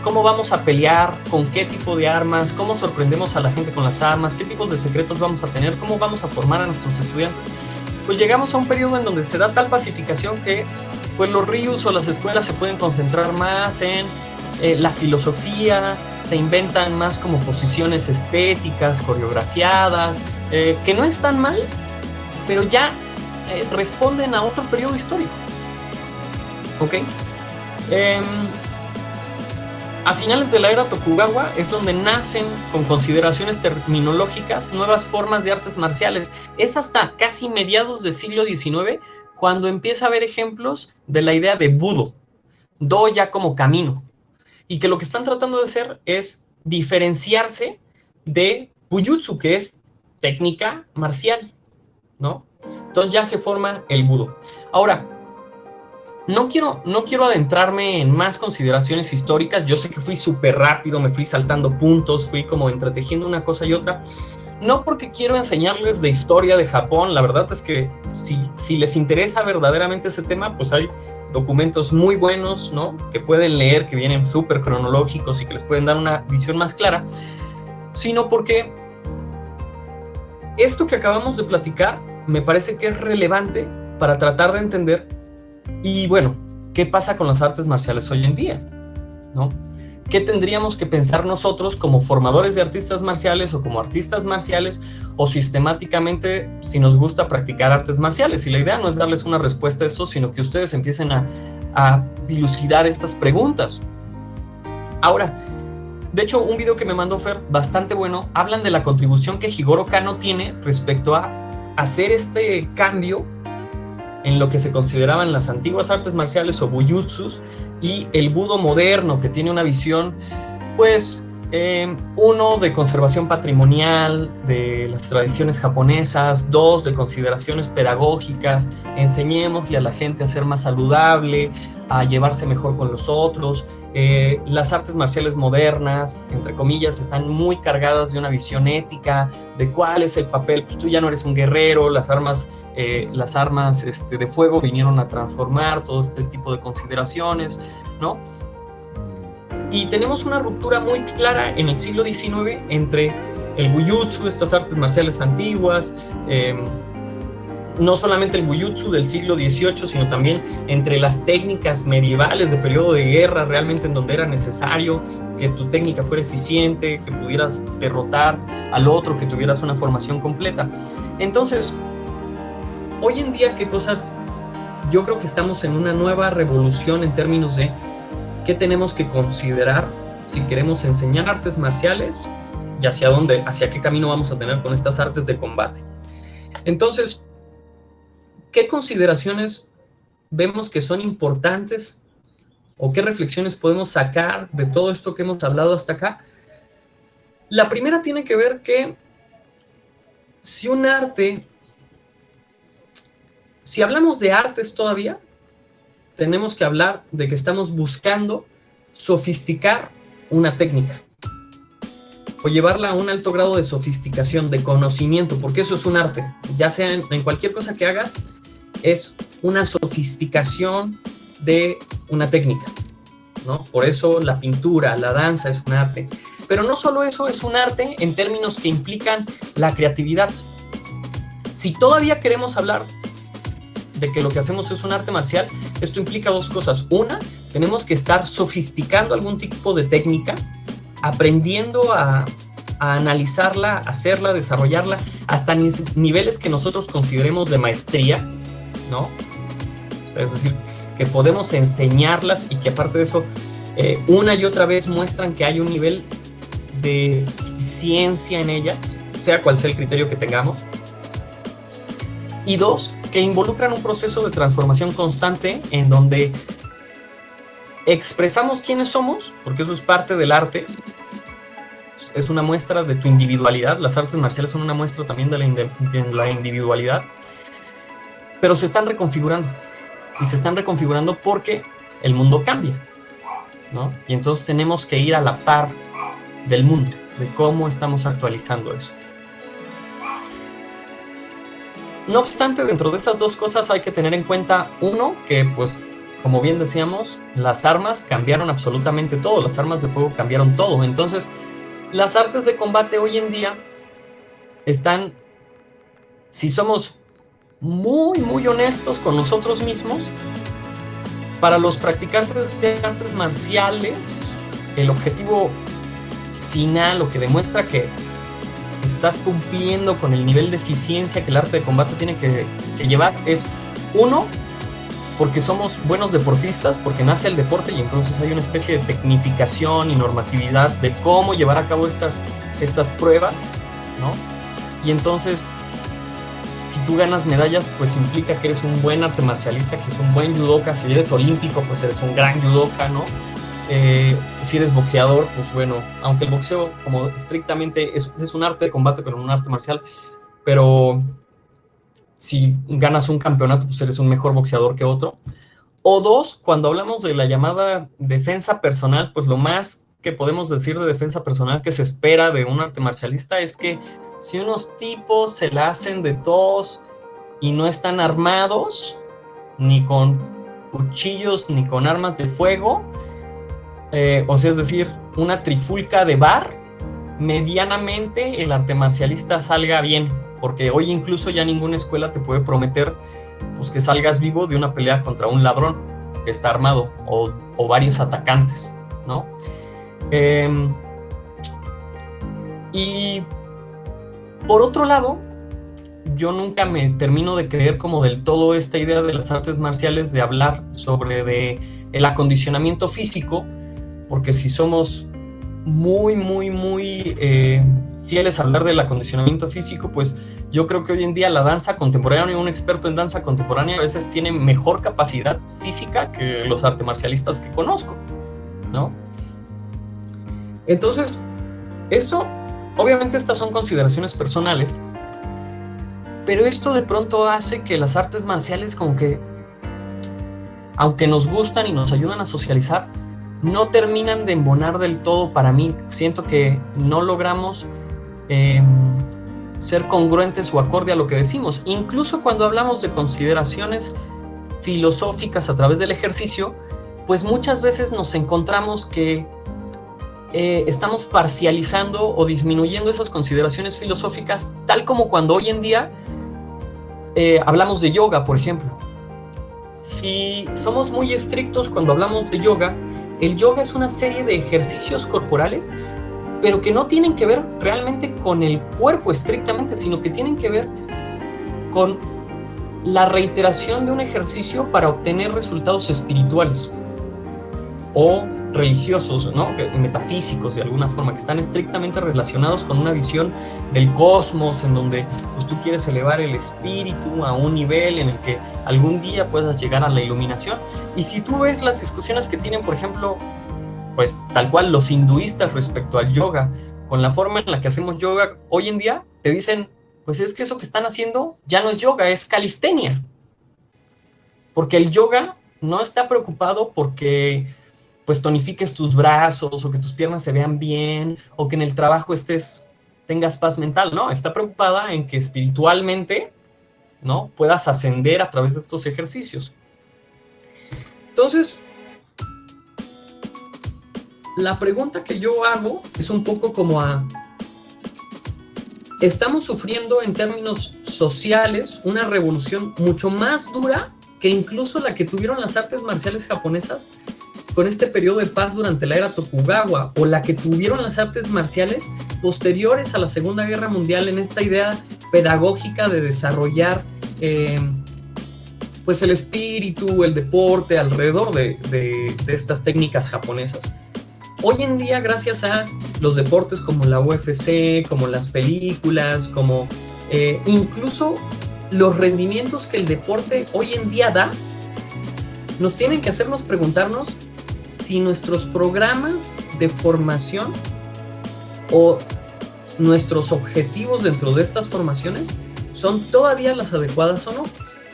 cómo vamos a pelear, con qué tipo de armas, cómo sorprendemos a la gente con las armas, qué tipos de secretos vamos a tener, cómo vamos a formar a nuestros estudiantes, pues llegamos a un periodo en donde se da tal pacificación que pues los ryus o las escuelas se pueden concentrar más en la filosofía, se inventan más como posiciones estéticas, coreografiadas, que no están mal, pero ya responden a otro periodo histórico. ¿Ok? A finales de la era Tokugawa es donde nacen, con consideraciones terminológicas, nuevas formas de artes marciales. Es hasta casi mediados del siglo XIX cuando empieza a haber ejemplos de la idea de Budo, Do ya como camino, y que lo que están tratando de hacer es diferenciarse de Bujutsu, que es técnica marcial, ¿no? Entonces ya se forma el Budo. Ahora, no quiero adentrarme en más consideraciones históricas. Yo sé que fui súper rápido, me fui saltando puntos, fui como entretejiendo una cosa y otra. No porque quiero enseñarles de historia de Japón, la verdad es que si les interesa verdaderamente ese tema, pues hay documentos muy buenos, ¿no?, que pueden leer, que vienen súper cronológicos y que les pueden dar una visión más clara, sino porque esto que acabamos de platicar me parece que es relevante para tratar de entender, y bueno, ¿qué pasa con las artes marciales hoy en día?, ¿no? ¿Qué tendríamos que pensar nosotros como formadores de artistas marciales o como artistas marciales o sistemáticamente si nos gusta practicar artes marciales? Y la idea no es darles una respuesta a eso, sino que ustedes empiecen a dilucidar estas preguntas. Ahora, de hecho, un video que me mandó Fer, bastante bueno, hablan de la contribución que Jigoro Kano tiene respecto a hacer este cambio en lo que se consideraban las antiguas artes marciales o bujutsus y el budo moderno, que tiene una visión, pues, uno, de conservación patrimonial de las tradiciones japonesas; dos, de consideraciones pedagógicas, enseñémosle a la gente a ser más saludable, a llevarse mejor con los otros. Las artes marciales modernas, entre comillas, están muy cargadas de una visión ética, de cuál es el papel. Pues tú ya no eres un guerrero, las armas de fuego vinieron a transformar todo este tipo de consideraciones, ¿no? Y tenemos una ruptura muy clara en el siglo XIX entre el bujutsu, estas artes marciales antiguas, no solamente el bujutsu del siglo XVIII, sino también entre las técnicas medievales de periodo de guerra, realmente en donde era necesario que tu técnica fuera eficiente, que pudieras derrotar al otro, que tuvieras una formación completa. Entonces, hoy en día, ¿qué cosas? Yo creo que estamos en una nueva revolución en términos de qué tenemos que considerar si queremos enseñar artes marciales y hacia qué camino vamos a tener con estas artes de combate. Entonces, ¿qué consideraciones vemos que son importantes o qué reflexiones podemos sacar de todo esto que hemos hablado hasta acá? La primera tiene que ver que si hablamos de artes todavía, tenemos que hablar de que estamos buscando sofisticar una técnica o llevarla a un alto grado de sofisticación, de conocimiento, porque eso es un arte. Ya sea en cualquier cosa que hagas, es una sofisticación de una técnica, ¿no? Por eso la pintura, la danza es un arte. Pero no solo eso, es un arte en términos que implican la creatividad. Si todavía queremos hablar de que lo que hacemos es un arte marcial, esto implica dos cosas. Una, tenemos que estar sofisticando algún tipo de técnica, aprendiendo a analizarla, hacerla, desarrollarla, hasta niveles que nosotros consideremos de maestría, ¿no? Es decir, que podemos enseñarlas y que aparte de eso, una y otra vez muestran que hay un nivel de eficiencia en ellas, sea cual sea el criterio que tengamos. Y dos, que involucran un proceso de transformación constante en donde expresamos quiénes somos, porque eso es parte del arte, es una muestra de tu individualidad. Las artes marciales son una muestra también de la individualidad, pero se están reconfigurando, y se están reconfigurando porque el mundo cambia, ¿no? Y entonces tenemos que ir a la par del mundo, de cómo estamos actualizando eso. No obstante, dentro de estas dos cosas hay que tener en cuenta, uno, que pues, como bien decíamos, las armas cambiaron absolutamente todo, las armas de fuego cambiaron todo. Entonces, las artes de combate hoy en día están, si somos muy, muy honestos con nosotros mismos, para los practicantes de artes marciales, el objetivo final, lo que demuestra que estás cumpliendo con el nivel de eficiencia que el arte de combate tiene que llevar, es uno, porque somos buenos deportistas, porque nace el deporte y entonces hay una especie de tecnificación y normatividad de cómo llevar a cabo estas pruebas, ¿no? Y entonces, si tú ganas medallas, pues implica que eres un buen arte marcialista, que eres un buen judoka. Si eres olímpico, pues eres un gran judoka, ¿no? Si eres boxeador, pues bueno, aunque el boxeo como estrictamente es un arte de combate, pero no un arte marcial, pero si ganas un campeonato, pues eres un mejor boxeador que otro. O dos, cuando hablamos de la llamada defensa personal, pues lo más que podemos decir de defensa personal que se espera de un arte marcialista es que si unos tipos se la hacen de tos y no están armados, ni con cuchillos, ni con armas de fuego, o sea, es decir, una trifulca de bar, medianamente el arte marcialista salga bien, porque hoy incluso ya ninguna escuela te puede prometer pues, que salgas vivo de una pelea contra un ladrón que está armado o varios atacantes, ¿no? Y por otro lado, yo nunca me termino de creer como del todo esta idea de las artes marciales de hablar sobre el acondicionamiento físico, porque si somos muy, muy, muy fieles a hablar del acondicionamiento físico, pues Yo creo que hoy en día la danza contemporánea, un experto en danza contemporánea a veces tiene mejor capacidad física que los artes marcialistas que conozco, ¿no? Entonces, eso, obviamente estas son consideraciones personales, pero esto de pronto hace que las artes marciales como que, aunque nos gustan y nos ayudan a socializar, no terminan de embonar del todo para mí. Siento que no logramos ser congruentes o acorde a lo que decimos. Incluso cuando hablamos de consideraciones filosóficas a través del ejercicio, pues muchas veces nos encontramos que estamos parcializando o disminuyendo esas consideraciones filosóficas, tal como cuando hoy en día hablamos de yoga, por ejemplo. Si somos muy estrictos cuando hablamos de yoga, el yoga es una serie de ejercicios corporales, pero que no tienen que ver realmente con el cuerpo estrictamente, sino que tienen que ver con la reiteración de un ejercicio para obtener resultados espirituales o religiosos, ¿no? Metafísicos de alguna forma, que están estrictamente relacionados con una visión del cosmos, en donde pues, tú quieres elevar el espíritu a un nivel en el que algún día puedas llegar a la iluminación. Y si tú ves las discusiones que tienen, por ejemplo, pues tal cual los hinduistas respecto al yoga, con la forma en la que hacemos yoga hoy en día, te dicen, pues es que eso que están haciendo ya no es yoga, es calistenia. Porque el yoga no está preocupado porque pues tonifiques tus brazos o que tus piernas se vean bien o que en el trabajo tengas paz mental, no, está preocupada en que espiritualmente, ¿no?, puedas ascender a través de estos ejercicios. Entonces, la pregunta que yo hago es un poco como estamos sufriendo en términos sociales una revolución mucho más dura que incluso la que tuvieron las artes marciales japonesas con este periodo de paz durante la era Tokugawa, o la que tuvieron las artes marciales posteriores a la Segunda Guerra Mundial, en esta idea pedagógica de desarrollar pues el espíritu, el deporte alrededor de estas técnicas japonesas. Hoy en día, gracias a los deportes como la UFC, como las películas, como incluso los rendimientos que el deporte hoy en día da, nos tienen que hacernos preguntarnos si nuestros programas de formación o nuestros objetivos dentro de estas formaciones son todavía las adecuadas o no.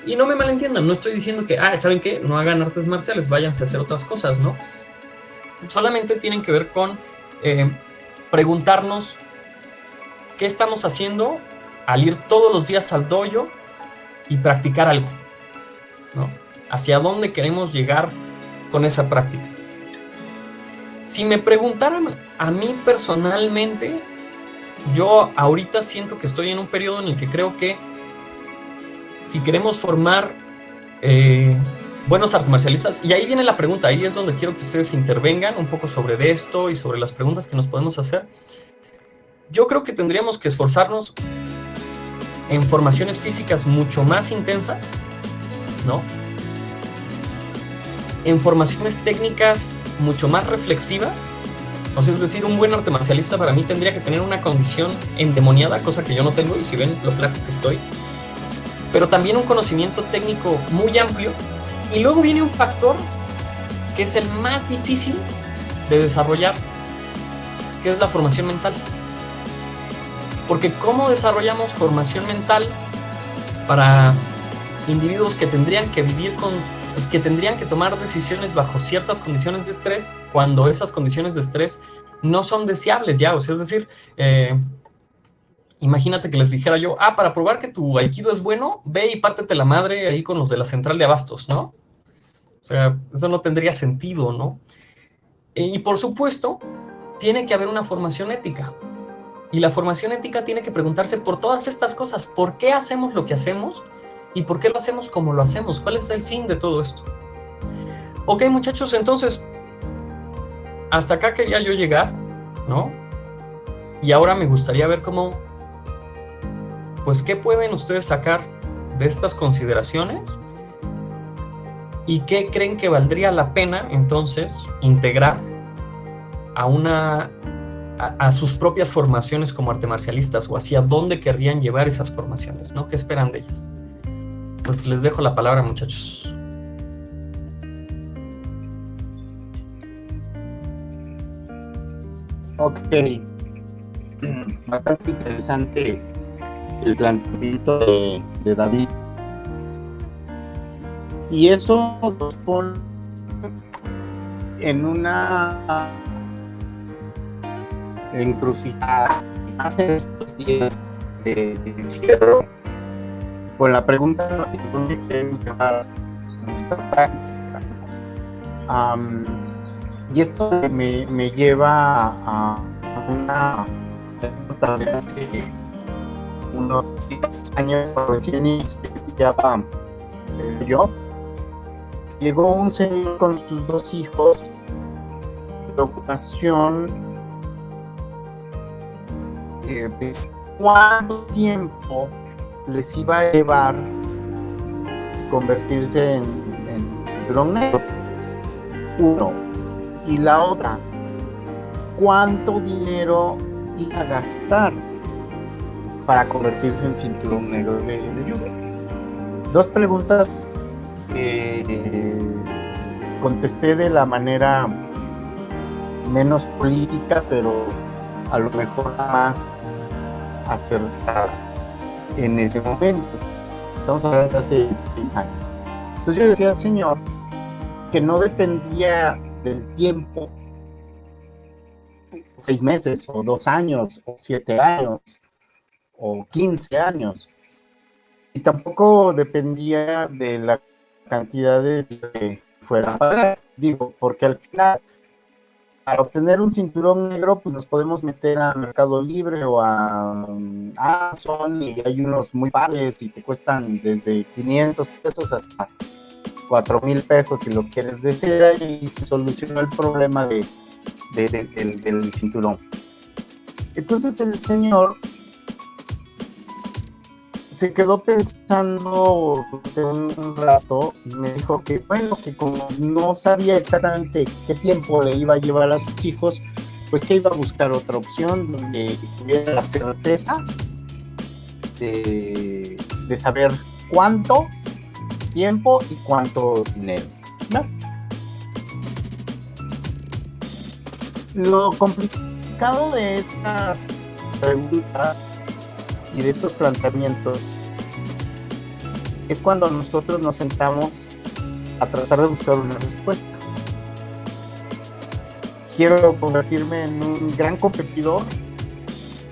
Y no me malentiendan, no estoy diciendo que, ¿saben qué? No hagan artes marciales, váyanse a hacer otras cosas, ¿no? Solamente tienen que ver con preguntarnos qué estamos haciendo al ir todos los días al dojo y practicar algo, ¿no? ¿Hacia dónde queremos llegar con esa práctica? Si me preguntaran a mí personalmente, yo ahorita siento que estoy en un periodo en el que creo que si queremos formar buenos artes marcialistas, y ahí viene la pregunta, ahí es donde quiero que ustedes intervengan un poco sobre esto y sobre las preguntas que nos podemos hacer. Yo creo que tendríamos que esforzarnos en formaciones físicas mucho más intensas, ¿no? En formaciones técnicas mucho más reflexivas. O sea, es decir, un buen arte marcialista para mí tendría que tener una condición endemoniada, cosa que yo no tengo, y si ven lo flaco que estoy, pero también un conocimiento técnico muy amplio. Y luego viene un factor que es el más difícil de desarrollar, que es la formación mental. Porque ¿cómo desarrollamos formación mental para individuos que tendrían que vivir que tendrían que tomar decisiones bajo ciertas condiciones de estrés, cuando esas condiciones de estrés no son deseables ya? O sea, es decir, imagínate que les dijera yo, para probar que tu aikido es bueno, ve y pártete la madre ahí con los de la central de abastos, ¿no? O sea, eso no tendría sentido, ¿no? Y por supuesto, tiene que haber una formación ética. Y la formación ética tiene que preguntarse por todas estas cosas. ¿Por qué hacemos lo que hacemos? ¿Y por qué lo hacemos como lo hacemos? ¿Cuál es el fin de todo esto? Ok, muchachos, entonces, hasta acá quería yo llegar, ¿no? Y ahora me gustaría ver cómo, pues, ¿qué pueden ustedes sacar de estas consideraciones? ¿Y qué creen que valdría la pena, entonces, integrar a una a sus propias formaciones como arte marcialistas o hacia dónde querrían llevar esas formaciones, ¿no? ¿Qué esperan de ellas? Pues les dejo la palabra, muchachos. Ok, bastante interesante el planteamiento de David. Y eso nos pone en una encrucijada, más en estos días de encierro, con la pregunta de dónde queremos llevar nuestra práctica. Y esto me lleva a una pregunta de hace unos 6 años, recién iniciaba yo. Llegó un señor con sus 2 hijos, preocupación, ¿cuánto tiempo les iba a llevar convertirse en cinturón negro? Uno. Y la otra, ¿cuánto dinero iba a gastar para convertirse en cinturón negro de judo? 2 preguntas que contesté de la manera menos política, pero a lo mejor más acertada en ese momento. Estamos hablando de hace 6 años. Entonces yo decía al señor que no dependía del tiempo, 6 meses, o 2 años, o 7 años, o 15 años. Y tampoco dependía de la cantidad de que fuera a pagar. Digo, porque al final, para obtener un cinturón negro, pues nos podemos meter a Mercado Libre o a Amazon, y hay unos muy padres y te cuestan desde 500 pesos hasta 4,000 pesos si lo quieres desear, y se solucionó el problema del cinturón. Entonces el señor se quedó pensando un rato y me dijo que bueno, que como no sabía exactamente qué tiempo le iba a llevar a sus hijos, pues que iba a buscar otra opción donde tuviera la certeza de saber cuánto tiempo y cuánto dinero, ¿no? Lo complicado de estas preguntas y de estos planteamientos es cuando nosotros nos sentamos a tratar de buscar una respuesta. Quiero convertirme en un gran competidor,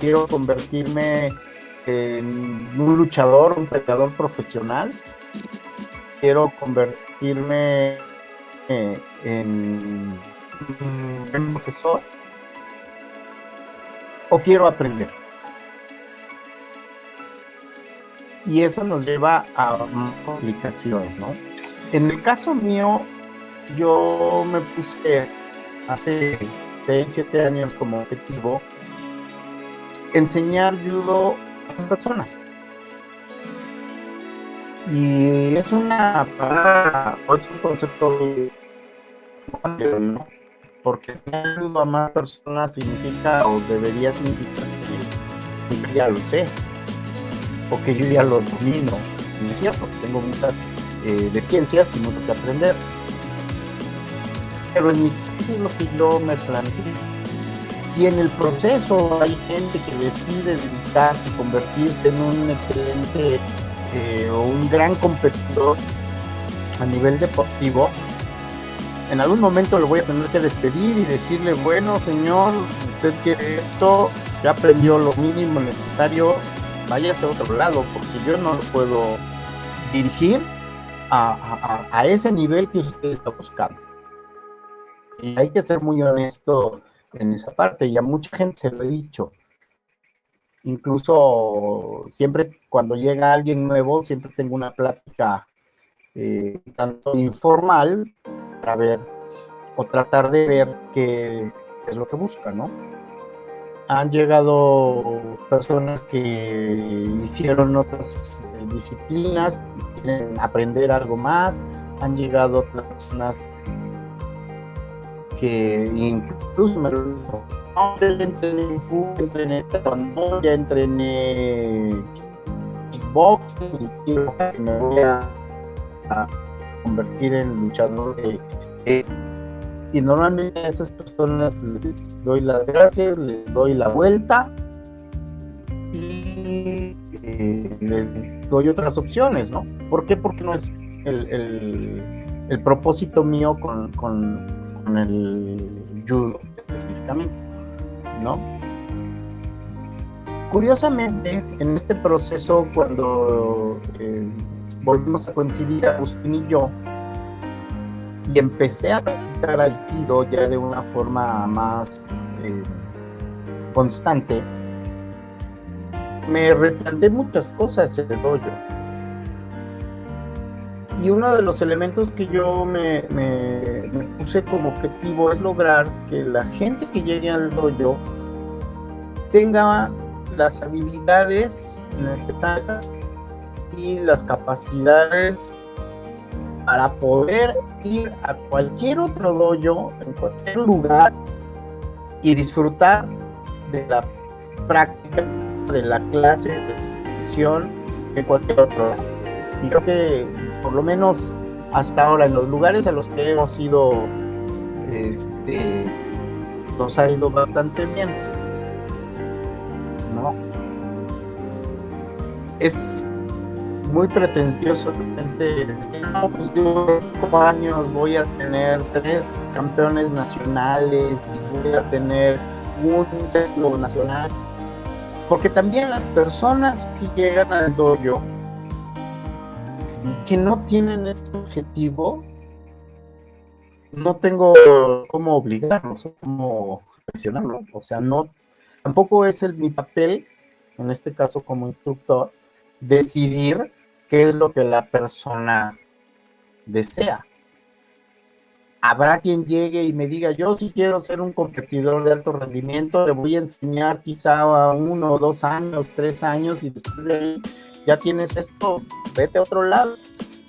quiero convertirme en un luchador, un peleador profesional, quiero convertirme en un profesor, o quiero aprender. Y eso nos lleva a más complicaciones, ¿no? En el caso mío, yo me puse hace 6, 7 años como objetivo enseñar judo a las personas. Y es una palabra, o es un concepto amplio, ¿no? Porque enseñar judo a más personas significa, o debería significar, que yo ya lo sé, o que yo ya lo domino. Y es cierto, tengo muchas deficiencias y mucho que aprender. Pero en mi caso es lo que yo me planteo. Si en el proceso hay gente que decide dedicarse y convertirse en un excelente o un gran competidor a nivel deportivo, en algún momento lo voy a tener que despedir y decirle, bueno, señor, usted quiere esto, ya aprendió lo mínimo necesario, váyase a otro lado, porque yo no lo puedo dirigir a ese nivel que usted está buscando. Y hay que ser muy honesto en esa parte, y a mucha gente se lo he dicho. Incluso siempre cuando llega alguien nuevo, siempre tengo una plática tanto informal para ver o tratar de ver qué es lo que busca, ¿no? Han llegado personas que hicieron otras disciplinas, quieren aprender algo más. Han llegado personas que incluso me lo dijo, no, yo ya entrené en fútbol, entrené taekwondo, ya entrené kickboxing y quiero que me voy a convertir en luchador y normalmente a esas personas les doy las gracias, les doy la vuelta y les doy otras opciones, ¿no? ¿Por qué? Porque no es el propósito mío con el judo específicamente, ¿no? Curiosamente, en este proceso, cuando volvimos a coincidir Agustín y yo, y empecé a practicar aikido ya de una forma más constante, me replanteé muchas cosas en el dojo. Y uno de los elementos que yo me puse como objetivo es lograr que la gente que llegue al dojo tenga las habilidades necesarias y las capacidades para poder ir a cualquier otro dojo, en cualquier lugar, y disfrutar de la práctica, de la clase, de la sesión, en cualquier otro lado. Y creo que, por lo menos hasta ahora, en los lugares a los que hemos ido, nos ha ido bastante bien, ¿no? Es muy pretencioso decir, no, pues yo en 5 años voy a tener 3 campeones nacionales y voy a tener un sexto nacional, porque también las personas que llegan al dojo que no tienen este objetivo, no tengo cómo obligarlos o cómo presionarlo, o sea, no, tampoco es mi papel, en este caso como instructor, decidir qué es lo que la persona desea. Habrá quien llegue y me diga, yo sí quiero ser un competidor de alto rendimiento, le voy a enseñar quizá a 1 o 2 años, 3 años, y después de ahí ya tienes esto, vete a otro lado,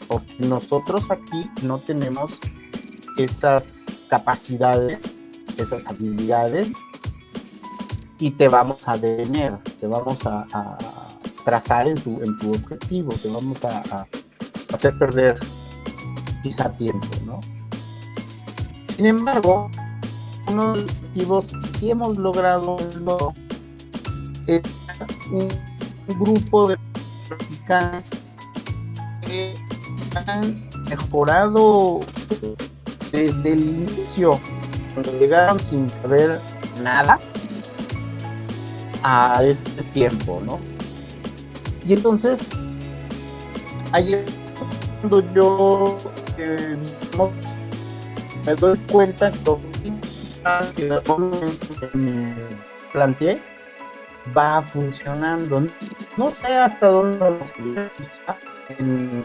porque nosotros aquí no tenemos esas capacidades, esas habilidades, y te vamos a detener, te vamos a trazar en tu objetivo, te vamos a hacer perder quizá tiempo, ¿no? Sin embargo, uno de los objetivos que sí hemos logrado es un grupo de practicantes que han mejorado desde el inicio, cuando llegaron sin saber nada, a este tiempo, ¿no? Y entonces, ayer cuando yo me doy cuenta que lo que en algún momento me planteé va funcionando. No sé hasta dónde vamos a llegar, quizá en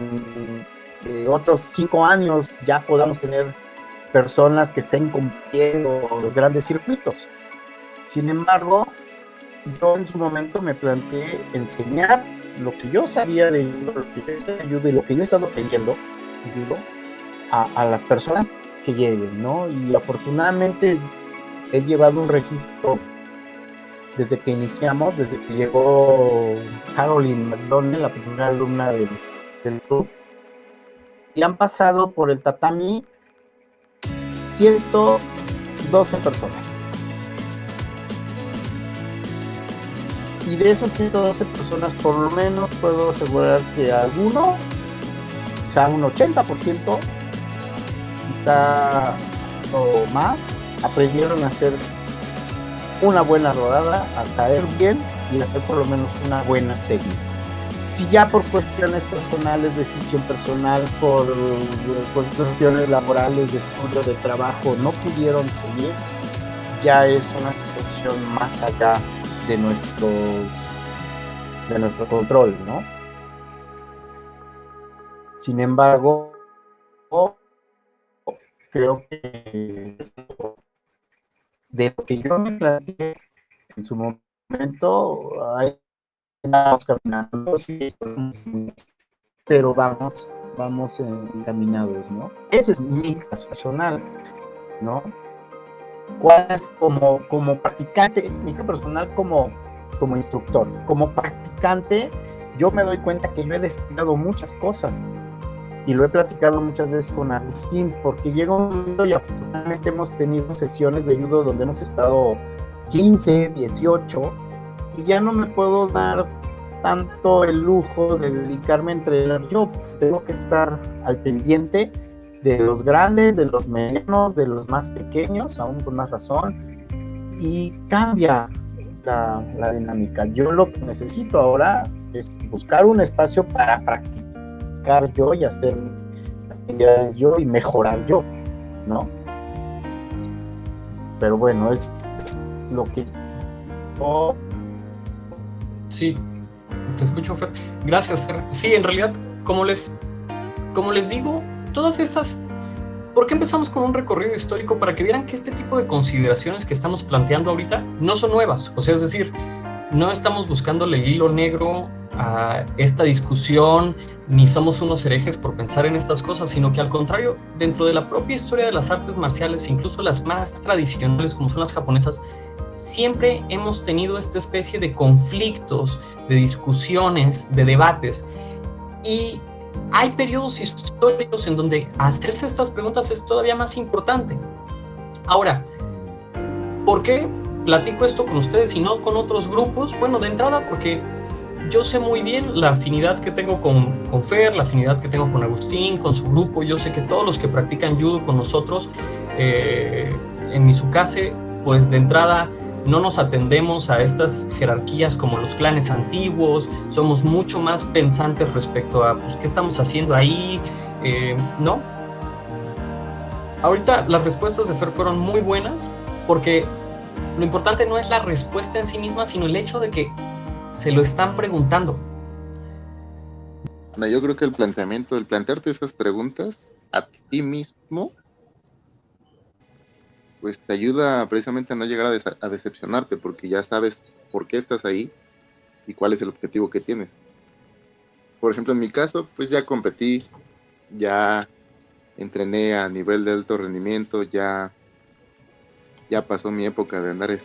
otros 5 años ya podamos tener personas que estén compitiendo en los grandes circuitos. Sin embargo, yo en su momento me planteé enseñar lo que yo sabía de judo, lo que yo he estado aprendiendo a las personas que lleguen, ¿no? Y afortunadamente he llevado un registro desde que iniciamos, desde que llegó Caroline McDonnell, la primera alumna del club, y han pasado por el tatami 112 personas. Y de esas 112 personas, por lo menos puedo asegurar que algunos, quizá un 80%, quizá o más, aprendieron a hacer una buena rodada, a caer bien y a hacer por lo menos una buena técnica. Si ya por cuestiones personales, decisión personal, por cuestiones laborales, de estudio, de trabajo, no pudieron seguir, ya es una situación más allá de nuestro control, ¿no? Sin embargo, creo que de lo que yo me planteé en su momento, ahí vamos caminando, sí, pero vamos encaminados, ¿no? Ese es mi caso personal, ¿no? ¿Cuál es como practicante? Es mi personal como instructor. Como practicante, yo me doy cuenta que yo he descuidado muchas cosas. Y lo he platicado muchas veces con Agustín, porque llega un momento y afortunadamente hemos tenido sesiones de judo donde hemos estado 15, 18, y ya no me puedo dar tanto el lujo de dedicarme a entrenar yo. Tengo que estar al pendiente de los grandes, de los medianos, de los más pequeños, aún con más razón, y cambia la dinámica. Yo lo que necesito ahora es buscar un espacio para practicar yo y hacer actividades yo y mejorar yo, ¿no? Pero bueno, es lo que yo... Sí, te escucho, Fer. Gracias, Fer. Sí, en realidad, como les digo, todas estas... ¿Por qué empezamos con un recorrido histórico? Para que vieran que este tipo de consideraciones que estamos planteando ahorita no son nuevas. O sea, es decir, no estamos buscándole el hilo negro a esta discusión, ni somos unos herejes por pensar en estas cosas, sino que al contrario, dentro de la propia historia de las artes marciales, incluso las más tradicionales como son las japonesas, siempre hemos tenido esta especie de conflictos, de discusiones, de debates, y hay periodos históricos en donde hacerse estas preguntas es todavía más importante. Ahora, ¿por qué platico esto con ustedes y no con otros grupos? Bueno, de entrada porque yo sé muy bien la afinidad que tengo con Fer, la afinidad que tengo con Agustín, con su grupo. Yo sé que todos los que practican judo con nosotros en Mizukase, pues de entrada no nos atendemos a estas jerarquías como los clanes antiguos, somos mucho más pensantes respecto a pues, qué estamos haciendo ahí, ¿no? Ahorita las respuestas de Fer fueron muy buenas, porque lo importante no es la respuesta en sí misma, sino el hecho de que se lo están preguntando. Yo creo que el plantearte esas preguntas a ti mismo, pues te ayuda precisamente a no llegar a decepcionarte, porque ya sabes por qué estás ahí y cuál es el objetivo que tienes. Por ejemplo, en mi caso, pues ya competí, ya entrené a nivel de alto rendimiento, ya pasó mi época de andar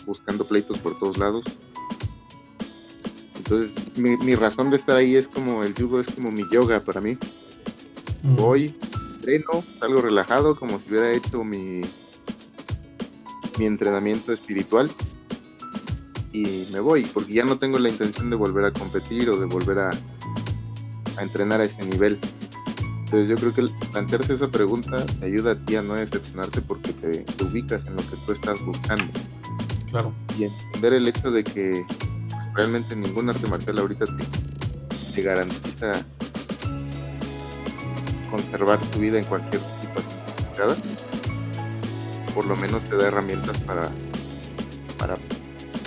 buscando pleitos por todos lados. Entonces, mi razón de estar ahí es como el judo, es como mi yoga para mí. Voy, entreno, salgo relajado, como si hubiera hecho mi entrenamiento espiritual y me voy, porque ya no tengo la intención de volver a competir o de volver a entrenar a ese nivel. Entonces yo creo que plantearse esa pregunta te ayuda a ti a no decepcionarte, porque te ubicas en lo que tú estás buscando. Claro. Y entender el hecho de que pues, realmente ningún arte marcial ahorita te garantiza conservar tu vida en cualquier situación complicada. Por lo menos te da herramientas para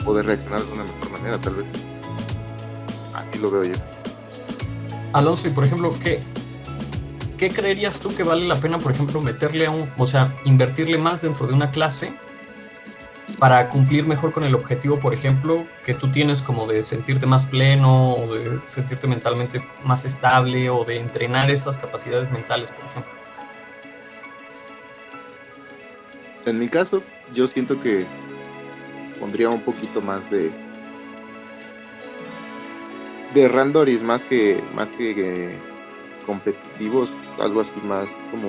poder reaccionar de una mejor manera, tal vez. Así lo veo yo. Alonso, y por ejemplo, ¿qué creerías tú que vale la pena, por ejemplo, meterle invertirle más dentro de una clase para cumplir mejor con el objetivo, por ejemplo, que tú tienes, como de sentirte más pleno, o de sentirte mentalmente más estable, o de entrenar esas capacidades mentales, por ejemplo? En mi caso, yo siento que pondría un poquito más de randoris, más que competitivos, algo así más como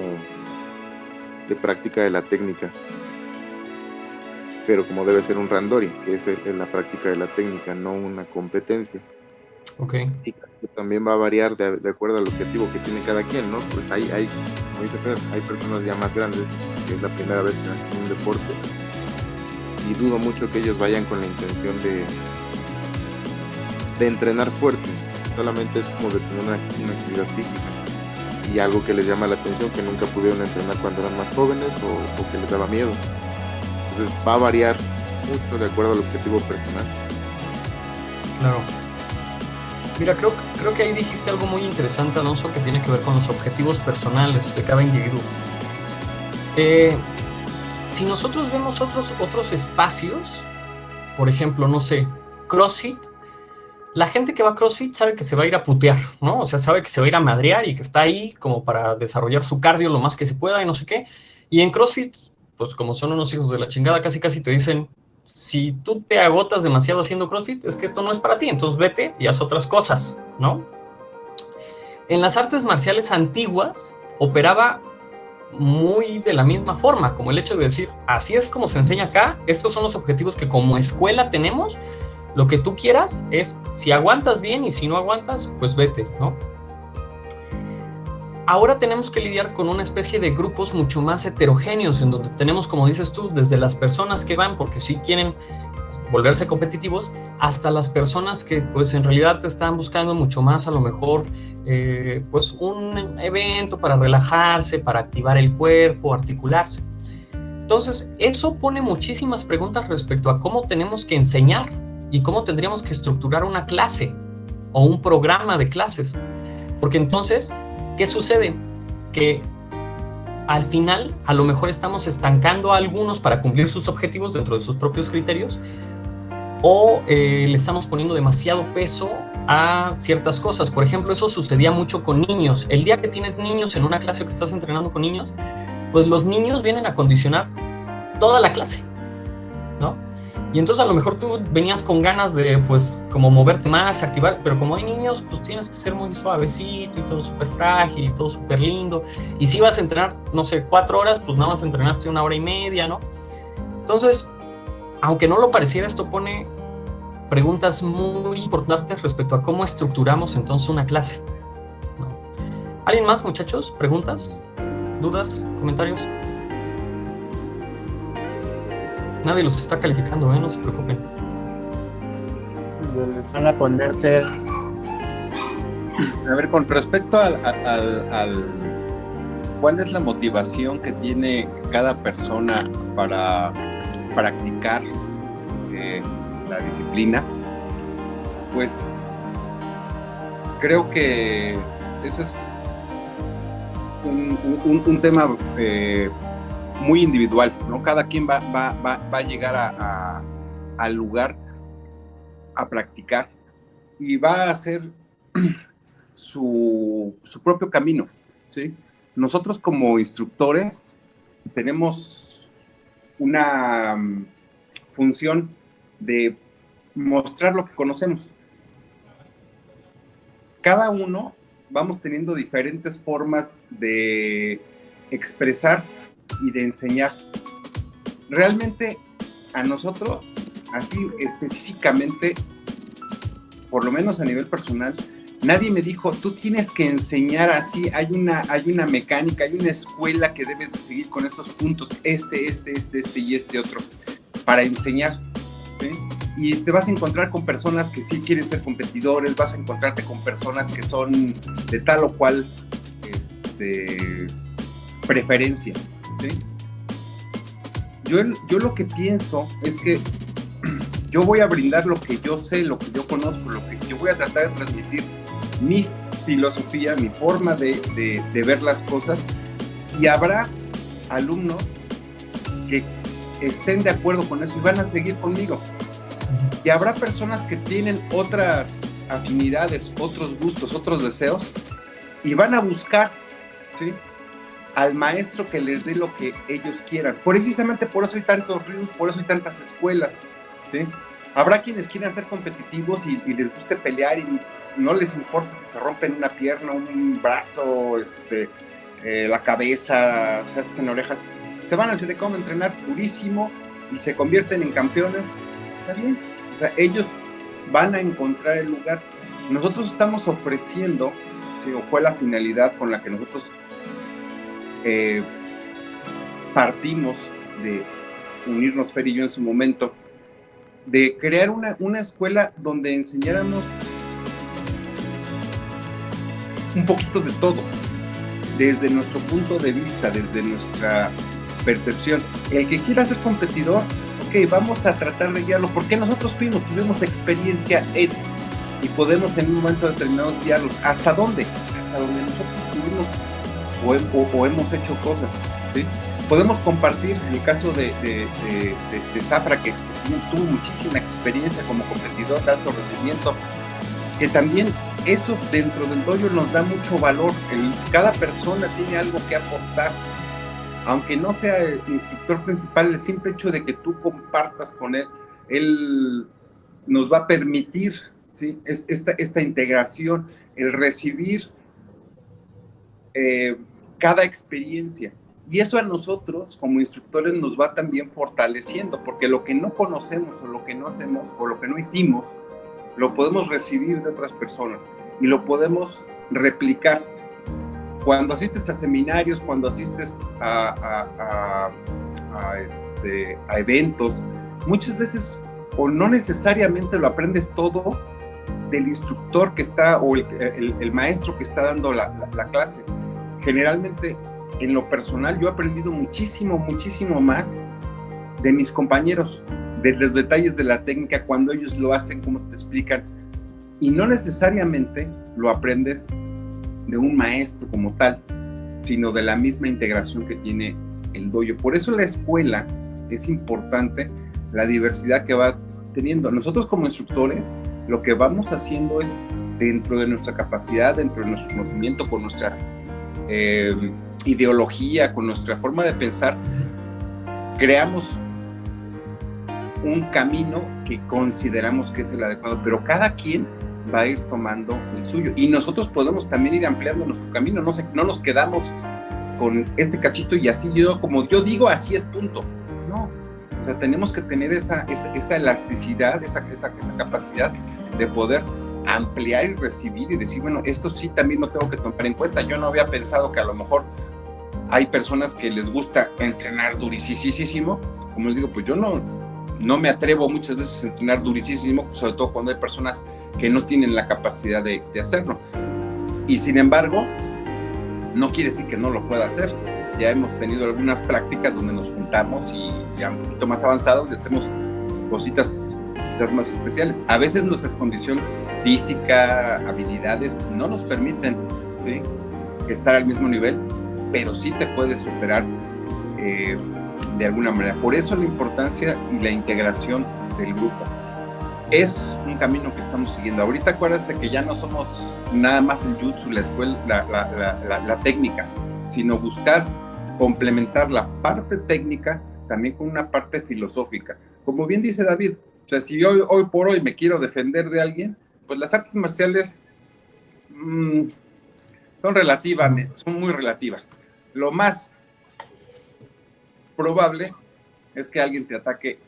de práctica de la técnica, pero como debe ser un randori, que es la práctica de la técnica, no una competencia. Okay. Y que también va a variar de acuerdo al objetivo que tiene cada quien, ¿no? Pues hay como dice Fer, hay personas ya más grandes que es la primera vez que hacen un deporte, y dudo mucho que ellos vayan con la intención de entrenar fuerte. Solamente es como de tener una actividad física y algo que les llama la atención, que nunca pudieron entrenar cuando eran más jóvenes o que les daba miedo. Entonces va a variar mucho de acuerdo al objetivo personal. Claro. Mira, creo que ahí dijiste algo muy interesante, Alonso, que tiene que ver con los objetivos personales de cada individuo. Si nosotros vemos otros espacios, por ejemplo, no sé, CrossFit, la gente que va a CrossFit sabe que se va a ir a putear, ¿no? O sea, sabe que se va a ir a madrear y que está ahí como para desarrollar su cardio lo más que se pueda y no sé qué. Y en CrossFit pues como son unos hijos de la chingada, casi casi te dicen, si tú te agotas demasiado haciendo CrossFit, es que esto no es para ti, entonces vete y haz otras cosas, ¿no? En las artes marciales antiguas operaba muy de la misma forma, como el hecho de decir, así es como se enseña acá, estos son los objetivos que como escuela tenemos, lo que tú quieras es, si aguantas bien y si no aguantas, pues vete, ¿no? Ahora tenemos que lidiar con una especie de grupos mucho más heterogéneos, en donde tenemos, como dices tú, desde las personas que van porque sí quieren volverse competitivos, hasta las personas que pues en realidad están buscando mucho más a lo mejor pues un evento para relajarse, para activar el cuerpo, articularse. Entonces, eso pone muchísimas preguntas respecto a cómo tenemos que enseñar y cómo tendríamos que estructurar una clase o un programa de clases. Porque entonces, ¿qué sucede? Que al final, a lo mejor estamos estancando a algunos para cumplir sus objetivos dentro de sus propios criterios, o le estamos poniendo demasiado peso a ciertas cosas. Por ejemplo, eso sucedía mucho con niños. El día que tienes niños en una clase o que estás entrenando con niños, pues los niños vienen a condicionar toda la clase, ¿no? Y entonces a lo mejor tú venías con ganas de, pues, como moverte más, activar, pero como hay niños, pues tienes que ser muy suavecito y todo súper frágil y todo súper lindo. Y si vas a entrenar, no sé, 4 horas, pues nada más entrenaste 1 hora y media, ¿no? Entonces, aunque no lo pareciera, esto pone preguntas muy importantes respecto a cómo estructuramos entonces una clase, ¿no? ¿Alguien más, muchachos? ¿Preguntas? ¿Dudas? ¿Comentarios? Nadie los está calificando, no se preocupen. Les van a ponerse. A ver, con respecto al ¿cuál es la motivación que tiene cada persona para practicar la disciplina? Pues creo que ese es un tema muy individual, ¿no? Cada quien va a llegar al lugar a practicar y va a hacer su propio camino, ¿sí? Nosotros como instructores tenemos una función de mostrar lo que conocemos. Cada uno vamos teniendo diferentes formas de expresar y de enseñar. Realmente a nosotros, así específicamente, por lo menos a nivel personal, nadie me dijo, tú tienes que enseñar así, hay una mecánica, hay una escuela que debes de seguir con estos puntos, este y este otro, para enseñar, ¿sí? Y te vas a encontrar con personas que sí quieren ser competidores, vas a encontrarte con personas que son de tal o cual preferencia, ¿sí? Yo lo que pienso es que yo voy a brindar lo que yo sé, lo que yo conozco, lo que yo voy a tratar de transmitir mi filosofía, mi forma de ver las cosas, y habrá alumnos que estén de acuerdo con eso y van a seguir conmigo. Y habrá personas que tienen otras afinidades, otros gustos, otros deseos, y van a buscar, ¿sí?, al maestro que les dé lo que ellos quieran. Precisamente por eso hay tantos ríos, por eso hay tantas escuelas, ¿sí? Habrá quienes quieran ser competitivos y les guste pelear y no les importa si se rompen una pierna, un brazo, la cabeza, se hacen orejas. Se van al CDCOM a entrenar durísimo y se convierten en campeones. Está bien. O sea, ellos van a encontrar el lugar. Nosotros estamos ofreciendo, ¿sí?, o fue la finalidad con la que nosotros partimos de unirnos, Fer y yo en su momento, de crear una escuela donde enseñáramos un poquito de todo, desde nuestro punto de vista, desde nuestra percepción. El que quiera ser competidor, ok, vamos a tratar de guiarlo, porque nosotros tuvimos experiencia y podemos en un momento determinado guiarlos. ¿Hasta dónde? Hasta donde nosotros tuvimos o hemos hecho cosas, ¿sí? Podemos compartir el caso de Zafra, que tuvo muchísima experiencia como competidor de alto rendimiento, que también eso dentro del dojo nos da mucho valor. Cada persona tiene algo que aportar, aunque no sea el instructor principal, el simple hecho de que tú compartas con él nos va a permitir, ¿sí?, esta integración, el recibir cada experiencia. Y eso a nosotros, como instructores, nos va también fortaleciendo, porque lo que no conocemos o lo que no hacemos o lo que no hicimos, lo podemos recibir de otras personas y lo podemos replicar. Cuando asistes a seminarios, cuando asistes a eventos, muchas veces o no necesariamente lo aprendes todo del instructor que está o el maestro que está dando la clase. Generalmente, en lo personal, yo he aprendido muchísimo más de mis compañeros, de los detalles de la técnica, cuando ellos lo hacen, cómo te explican, y no necesariamente lo aprendes de un maestro como tal, sino de la misma integración que tiene el dojo. Por eso la escuela es importante, la diversidad que va teniendo. Nosotros como instructores, lo que vamos haciendo es, dentro de nuestra capacidad, dentro de nuestro conocimiento, con nuestra ideología, con nuestra forma de pensar, creamos un camino que consideramos que es el adecuado, pero cada quien va a ir tomando el suyo, y nosotros podemos también ir ampliando nuestro camino. No nos quedamos con este cachito y así como yo digo, así es, punto. No, o sea, tenemos que tener esa elasticidad, esa capacidad de poder ampliar y recibir y decir, bueno, esto sí también lo tengo que tomar en cuenta. Yo no había pensado que a lo mejor hay personas que les gusta entrenar durísimo. Como les digo, pues yo no me atrevo muchas veces a entrenar durísimo, sobre todo cuando hay personas que no tienen la capacidad de hacerlo. Y sin embargo, no quiere decir que no lo pueda hacer. Ya hemos tenido algunas prácticas donde nos juntamos y ya un poquito más avanzados le hacemos cositas quizás más especiales. A veces nuestra condición física, habilidades, no nos permiten, ¿sí?, estar al mismo nivel, pero sí te puedes superar de alguna manera. Por eso la importancia y la integración del grupo. Es un camino que estamos siguiendo. Ahorita acuérdense que ya no somos nada más el jutsu, la escuela, la técnica, sino buscar complementar la parte técnica también con una parte filosófica. Como bien dice David, o sea, si hoy por hoy me quiero defender de alguien, pues las artes marciales son muy relativas. Lo más probable es que alguien te ataque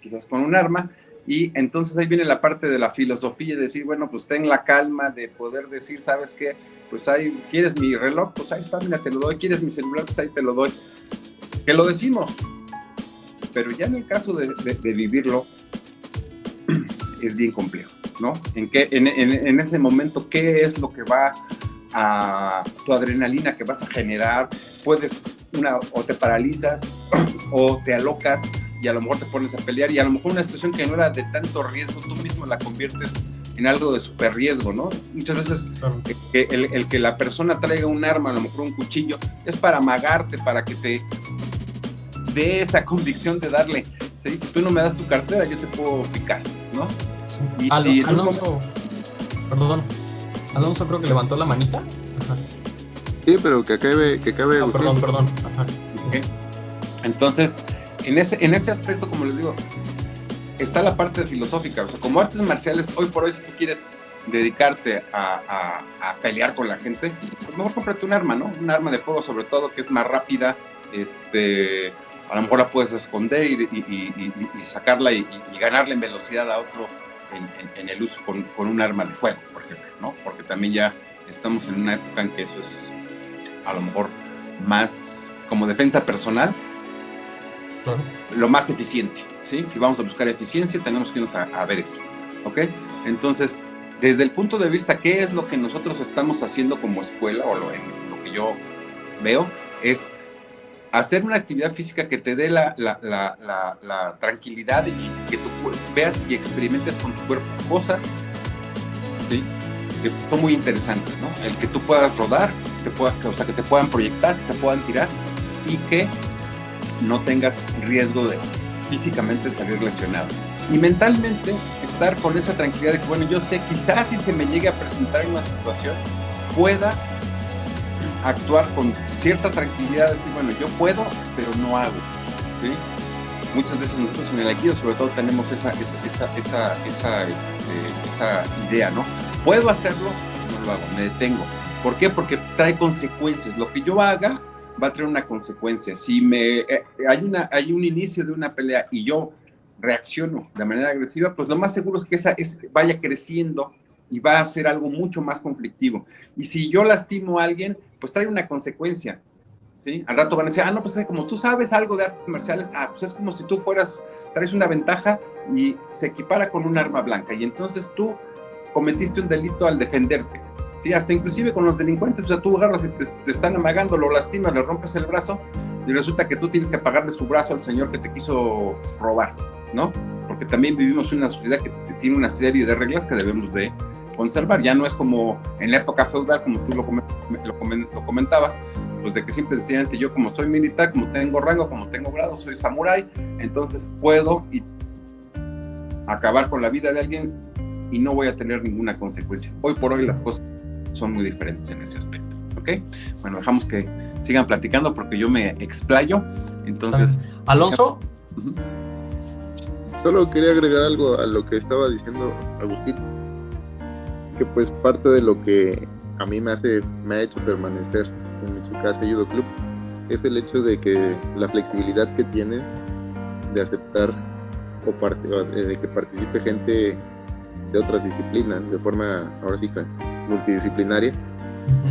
quizás con un arma, y entonces ahí viene la parte de la filosofía, de decir, bueno, pues ten la calma de poder decir, ¿sabes qué? Pues ahí, ¿quieres mi reloj? Pues ahí está, mira, te lo doy. ¿Quieres mi celular? Pues ahí te lo doy. Que lo decimos, pero ya en el caso de vivirlo, es bien complejo, ¿no? En ese momento, ¿qué es lo que va a tu adrenalina que vas a generar? O te paralizas o te alocas y a lo mejor te pones a pelear, y a lo mejor una situación que no era de tanto riesgo, tú mismo la conviertes en algo de súper riesgo, ¿no? Muchas veces el que la persona traiga un arma, a lo mejor un cuchillo, es para amagarte, para que te dé esa convicción de darle, ¿sí? Si tú no me das tu cartera, yo te puedo picar, ¿no? Sí. Alonso creo que levantó la manita. Ajá. Sí, pero que acabe no, perdón. Ajá. Okay. Entonces, en ese aspecto, como les digo, está la parte filosófica. O sea, como artes marciales, hoy por hoy, si tú quieres dedicarte a pelear con la gente, pues mejor cómprate un arma, ¿no? Un arma de fuego, sobre todo, que es más rápida. A lo mejor la puedes esconder y sacarla y ganarle en velocidad a otro en el uso con un arma de fuego, por ejemplo, ¿no? Porque también ya estamos en una época en que eso es a lo mejor más como defensa personal, claro, lo más eficiente, ¿sí? Si vamos a buscar eficiencia, tenemos que irnos a ver eso, ¿ok? Entonces, desde el punto de vista, ¿qué es lo que nosotros estamos haciendo como escuela, o lo que yo veo, es hacer una actividad física que te dé la tranquilidad y que tú veas y experimentes con tu cuerpo cosas, ¿sí?, que son muy interesantes, ¿no? El que tú puedas rodar, que te puedan proyectar, que te puedan tirar, y que no tengas riesgo de físicamente salir lesionado. Y mentalmente estar con esa tranquilidad de que, bueno, yo sé, quizás si se me llegue a presentar una situación, pueda actuar con cierta tranquilidad, decir, bueno, yo puedo, pero no hago, ¿sí? Muchas veces nosotros en el Aikido sobre todo tenemos esa idea, ¿no? Puedo hacerlo, no lo hago, me detengo. ¿Por qué? Porque trae consecuencias. Lo que yo haga va a traer una consecuencia. Si hay un inicio de una pelea y yo reacciono de manera agresiva, pues lo más seguro es que vaya creciendo y va a ser algo mucho más conflictivo. Y si yo lastimo a alguien, pues trae una consecuencia, ¿sí? Al rato van a decir, no, pues como tú sabes algo de artes marciales, pues es como si tú traes una ventaja y se equipara con un arma blanca, y entonces tú cometiste un delito al defenderte, ¿sí? Hasta inclusive con los delincuentes, o sea, tú agarras y te están amagando, lo lastimas, le rompes el brazo, y resulta que tú tienes que pagarle su brazo al señor que te quiso robar, ¿no? Porque también vivimos en una sociedad que tiene una serie de reglas que debemos de conservar. Ya no es como en la época feudal, como tú lo comentabas, pues de que siempre decían, yo como soy militar, como tengo rango, como tengo grado, soy samurái, entonces puedo acabar con la vida de alguien y no voy a tener ninguna consecuencia. Hoy por hoy las cosas son muy diferentes en ese aspecto, ¿ok? Bueno, dejamos que sigan platicando porque yo me explayo, entonces... Alonso. Solo quería agregar algo a lo que estaba diciendo Agustín, que pues parte de lo que a mí me ha hecho permanecer en Mitsukasa Judo Club es el hecho de que la flexibilidad que tiene de aceptar de que participe gente de otras disciplinas de forma, ahora sí, multidisciplinaria,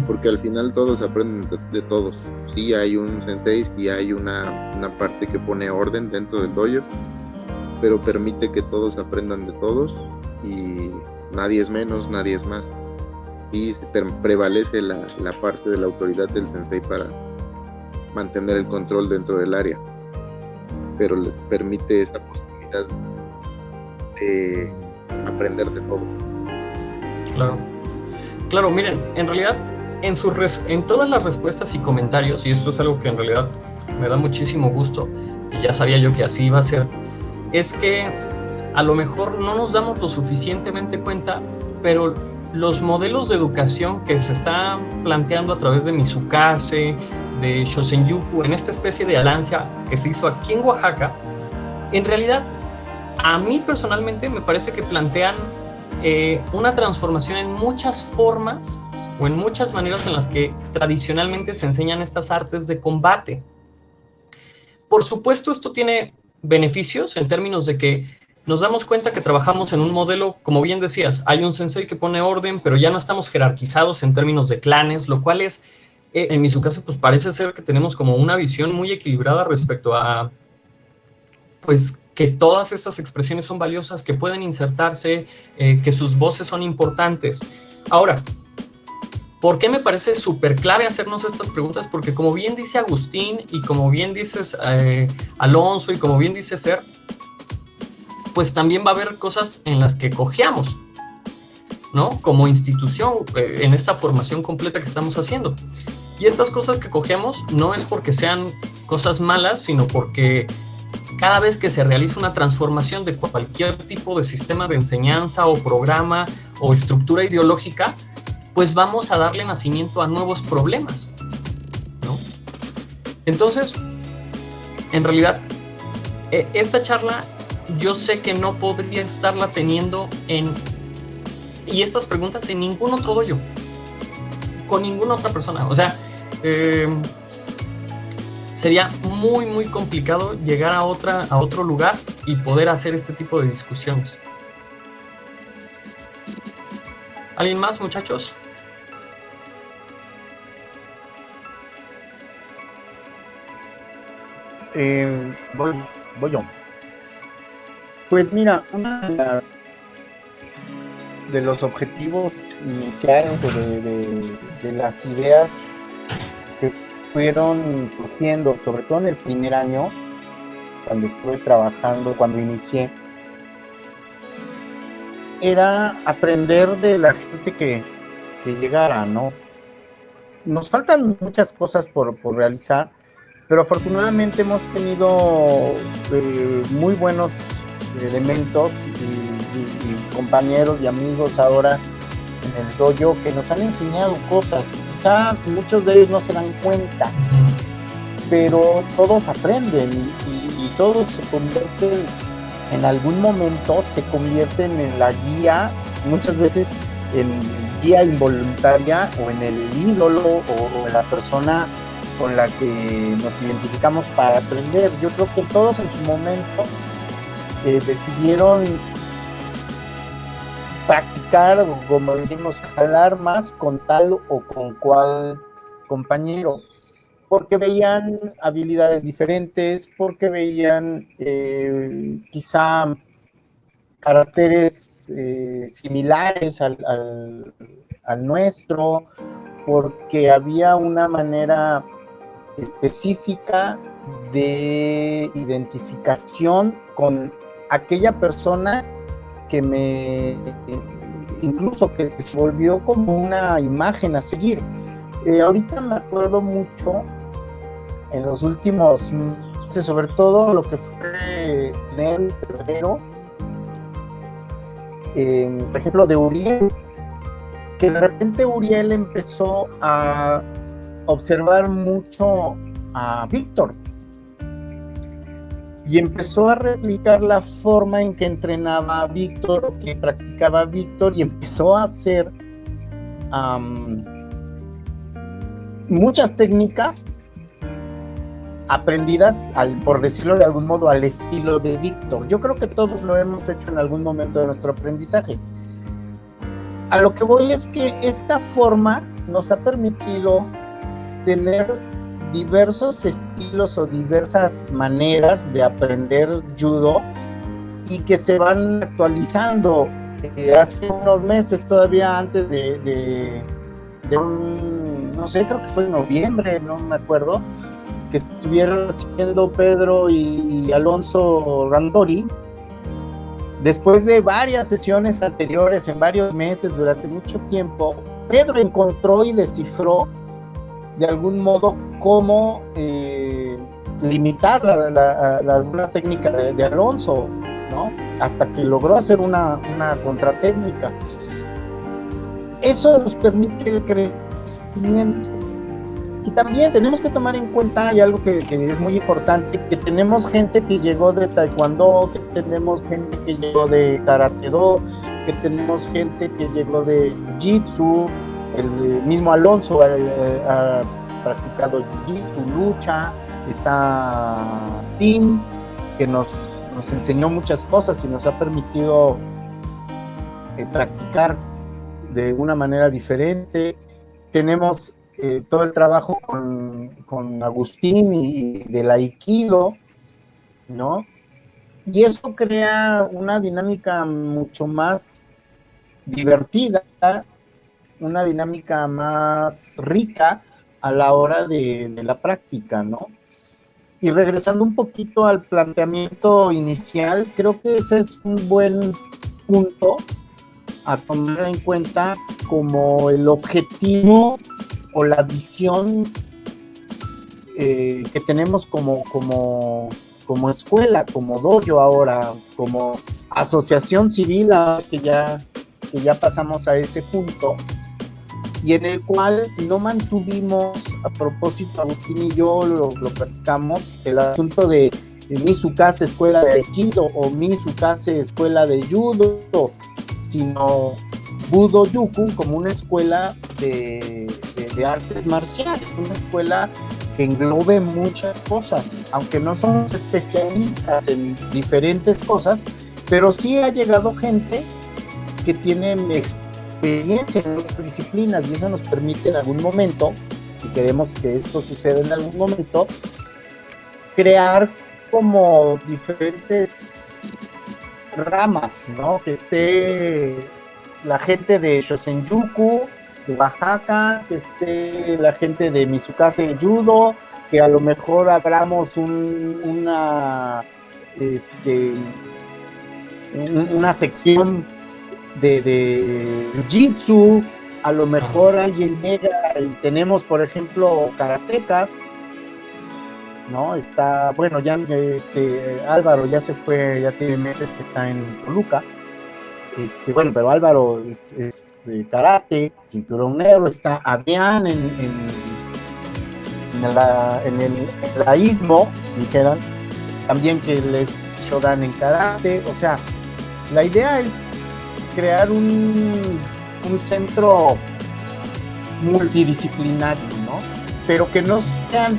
porque al final todos aprenden de todos. Sí hay un sensei, sí hay una parte que pone orden dentro del dojo, pero permite que todos aprendan de todos y nadie es menos, nadie es más. Sí prevalece la parte de la autoridad del sensei para mantener el control dentro del área, pero le permite esa posibilidad de aprender de todo. Claro, miren, en realidad en todas las respuestas y comentarios, y esto es algo que en realidad me da muchísimo gusto y ya sabía yo que así iba a ser, es que a lo mejor no nos damos lo suficientemente cuenta, pero los modelos de educación que se están planteando a través de Mitsukase, de Shosenjuku, en esta especie de alianza que se hizo aquí en Oaxaca, en realidad a mí personalmente me parece que plantean una transformación en muchas formas o en muchas maneras en las que tradicionalmente se enseñan estas artes de combate. Por supuesto, esto tiene beneficios en términos de que nos damos cuenta que trabajamos en un modelo, como bien decías, hay un sensei que pone orden, pero ya no estamos jerarquizados en términos de clanes, lo cual es, en mi caso, pues parece ser que tenemos como una visión muy equilibrada respecto a, pues, que todas estas expresiones son valiosas, que pueden insertarse, que sus voces son importantes. Ahora, ¿por qué me parece súper clave hacernos estas preguntas? Porque como bien dice Agustín, y como bien dices Alonso, y como bien dice Fer, pues también va a haber cosas en las que cojeamos, ¿no? Como institución, en esta formación completa que estamos haciendo. Y estas cosas que cojeamos no es porque sean cosas malas, sino porque cada vez que se realiza una transformación de cualquier tipo de sistema de enseñanza o programa o estructura ideológica, pues vamos a darle nacimiento a nuevos problemas, ¿no? Entonces, en realidad, esta charla yo sé que no podría estarla teniendo y estas preguntas en ningún otro dojo, con ninguna otra persona. O sea, sería muy, muy complicado llegar a otro lugar y poder hacer este tipo de discusiones. ¿Alguien más, muchachos? Voy yo. Pues mira, uno de los objetivos iniciales o de las ideas que fueron surgiendo, sobre todo en el primer año, cuando estuve trabajando, cuando inicié, era aprender de la gente que llegara, ¿no? Nos faltan muchas cosas por realizar, pero afortunadamente hemos tenido muy buenos elementos y compañeros y amigos ahora en el dojo que nos han enseñado cosas. Quizá muchos de ellos no se dan cuenta, pero todos aprenden y todos se convierten, en algún momento se convierten en la guía, muchas veces en guía involuntaria o en el ídolo o en la persona con la que nos identificamos para aprender. Yo creo que todos en su momento decidieron practicar, o como decimos, jalar más con tal o con cual compañero, porque veían habilidades diferentes, porque veían quizá caracteres similares al nuestro, porque había una manera específica de identificación con aquella persona que incluso que se volvió como una imagen a seguir. Ahorita me acuerdo mucho en los últimos meses, sobre todo lo que fue enero, febrero, por ejemplo de Uriel, que de repente Uriel empezó a observar mucho a Víctor y empezó a replicar la forma en que entrenaba a Víctor, que practicaba a Víctor, y empezó a hacer muchas técnicas aprendidas, por decirlo de algún modo, al estilo de Víctor. Yo creo que todos lo hemos hecho en algún momento de nuestro aprendizaje. A lo que voy es que esta forma nos ha permitido tener diversos estilos o diversas maneras de aprender judo y que se van actualizando. Hace unos meses, todavía antes de no sé, creo que fue en noviembre, no me acuerdo, que estuvieron haciendo Pedro y Alonso Randori, después de varias sesiones anteriores, en varios meses, durante mucho tiempo, Pedro encontró y descifró de algún modo cómo limitar alguna técnica de Alonso, ¿no? Hasta que logró hacer una contratécnica. Eso nos permite el crecimiento. Y también tenemos que tomar en cuenta, hay algo que es muy importante, que tenemos gente que llegó de Taekwondo, que tenemos gente que llegó de Karate-Do, que tenemos gente que llegó de Jiu-Jitsu. El mismo Alonso ha practicado Jiu-Jitsu, lucha. Está Tim, que nos enseñó muchas cosas y nos ha permitido practicar de una manera diferente. Tenemos todo el trabajo con Agustín y del Aikido, ¿no? Y eso crea una dinámica mucho más divertida, una dinámica más rica a la hora de la práctica, ¿no? Y regresando un poquito al planteamiento inicial, creo que ese es un buen punto a tomar en cuenta como el objetivo o la visión que tenemos como escuela, como dojo ahora, como asociación civil, que ya pasamos a ese punto, y en el cual no mantuvimos, a propósito, Agustín y yo lo practicamos, el asunto de Mizukase Escuela de Aikido o Mizukase Escuela de Judo, sino Budo Yuku como una escuela de artes marciales, una escuela que englobe muchas cosas, aunque no somos especialistas en diferentes cosas, pero sí ha llegado gente que tiene experiencia en otras disciplinas, y eso nos permite en algún momento, y queremos que esto suceda en algún momento, crear como diferentes ramas, ¿no? Que esté la gente de Shosenjuku, de Oaxaca, que esté la gente de Mizukase Judo, que a lo mejor abramos una sección de Jiu-Jitsu, a lo mejor alguien llega y tenemos, por ejemplo, karatecas, ¿no? Está, bueno, ya Álvaro ya se fue, ya tiene meses que está en Toluca. Bueno, pero Álvaro es karate, cinturón negro. Está Adrián en el istmo, dijeran, también que él es Shodan en karate. O sea, la idea es crear un centro multidisciplinario, ¿no? Pero que no sean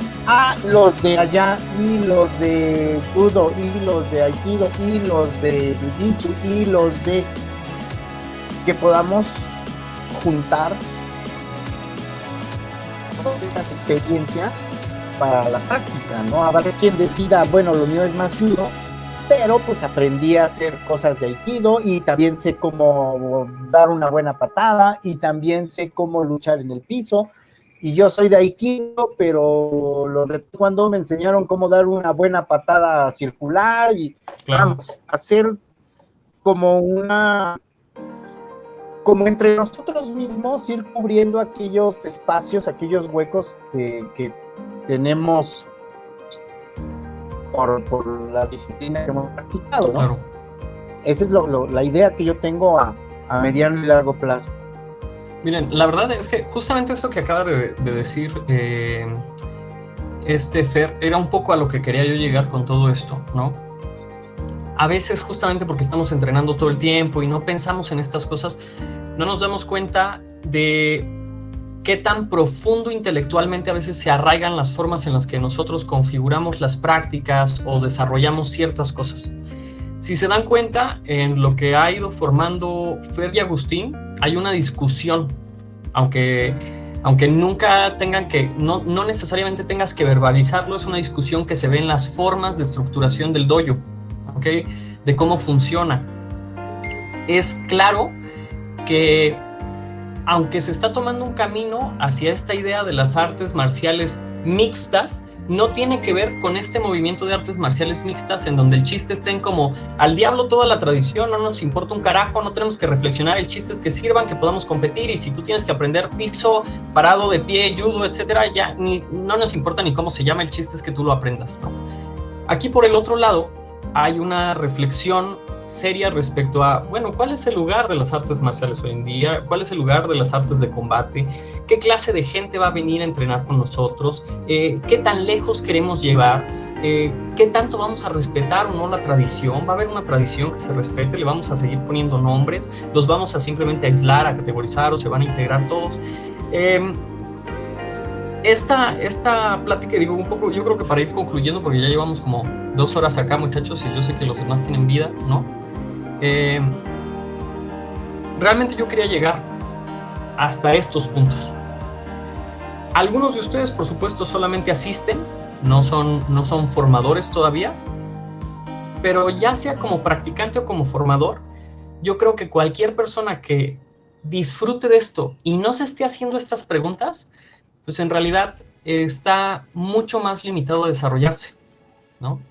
los de allá y los de judo y los de aikido y los de jiu-jitsu y los de... que podamos juntar todas esas experiencias para la práctica, ¿no? Habrá quien decida, bueno, lo mío es más judo, pero pues aprendí a hacer cosas de aikido y también sé cómo dar una buena patada y también sé cómo luchar en el piso. Y yo soy de aikido, pero los de taekwondo me enseñaron cómo dar una buena patada circular y Claro. vamos, hacer como entre nosotros mismos ir cubriendo aquellos espacios, aquellos huecos que tenemos por la disciplina que hemos practicado, ¿no? Claro. Esa es la idea que yo tengo a mediano y largo plazo. Miren, la verdad es que justamente eso que acaba de decir Fer, era un poco a lo que quería yo llegar con todo esto, ¿no? A veces justamente porque estamos entrenando todo el tiempo y no pensamos en estas cosas, no nos damos cuenta de qué tan profundo intelectualmente a veces se arraigan las formas en las que nosotros configuramos las prácticas o desarrollamos ciertas cosas. Si se dan cuenta, en lo que ha ido formando Fer y Agustín, hay una discusión, aunque nunca tengan que, no necesariamente tengas que verbalizarlo, es una discusión que se ve en las formas de estructuración del dojo, ¿ok? De cómo funciona. Es claro que, aunque se está tomando un camino hacia esta idea de las artes marciales mixtas, no tiene que ver con este movimiento de artes marciales mixtas en donde el chiste estén como al diablo toda la tradición, no nos importa un carajo, no tenemos que reflexionar, el chiste es que sirvan, que podamos competir, y si tú tienes que aprender piso, parado, de pie, judo, etcétera, ya no nos importa ni cómo se llama, el chiste es que tú lo aprendas, ¿no? Aquí por el otro lado hay una reflexión seria respecto a, bueno, ¿cuál es el lugar de las artes marciales hoy en día? ¿Cuál es el lugar de las artes de combate? ¿Qué clase de gente va a venir a entrenar con nosotros? ¿Qué tan lejos queremos llevar? ¿Qué tanto vamos a respetar o no la tradición? ¿Va a haber una tradición que se respete? ¿Le vamos a seguir poniendo nombres? ¿Los vamos a simplemente aislar, a categorizar, o se van a integrar todos? Esta plática, digo, un poco, yo creo que para ir concluyendo, porque ya llevamos como 2 horas acá, muchachos, y yo sé que los demás tienen vida, ¿no? Realmente yo quería llegar hasta estos puntos. Algunos de ustedes, por supuesto, solamente asisten, no son formadores todavía, pero ya sea como practicante o como formador, yo creo que cualquier persona que disfrute de esto y no se esté haciendo estas preguntas, pues en realidad está mucho más limitado a desarrollarse, ¿no?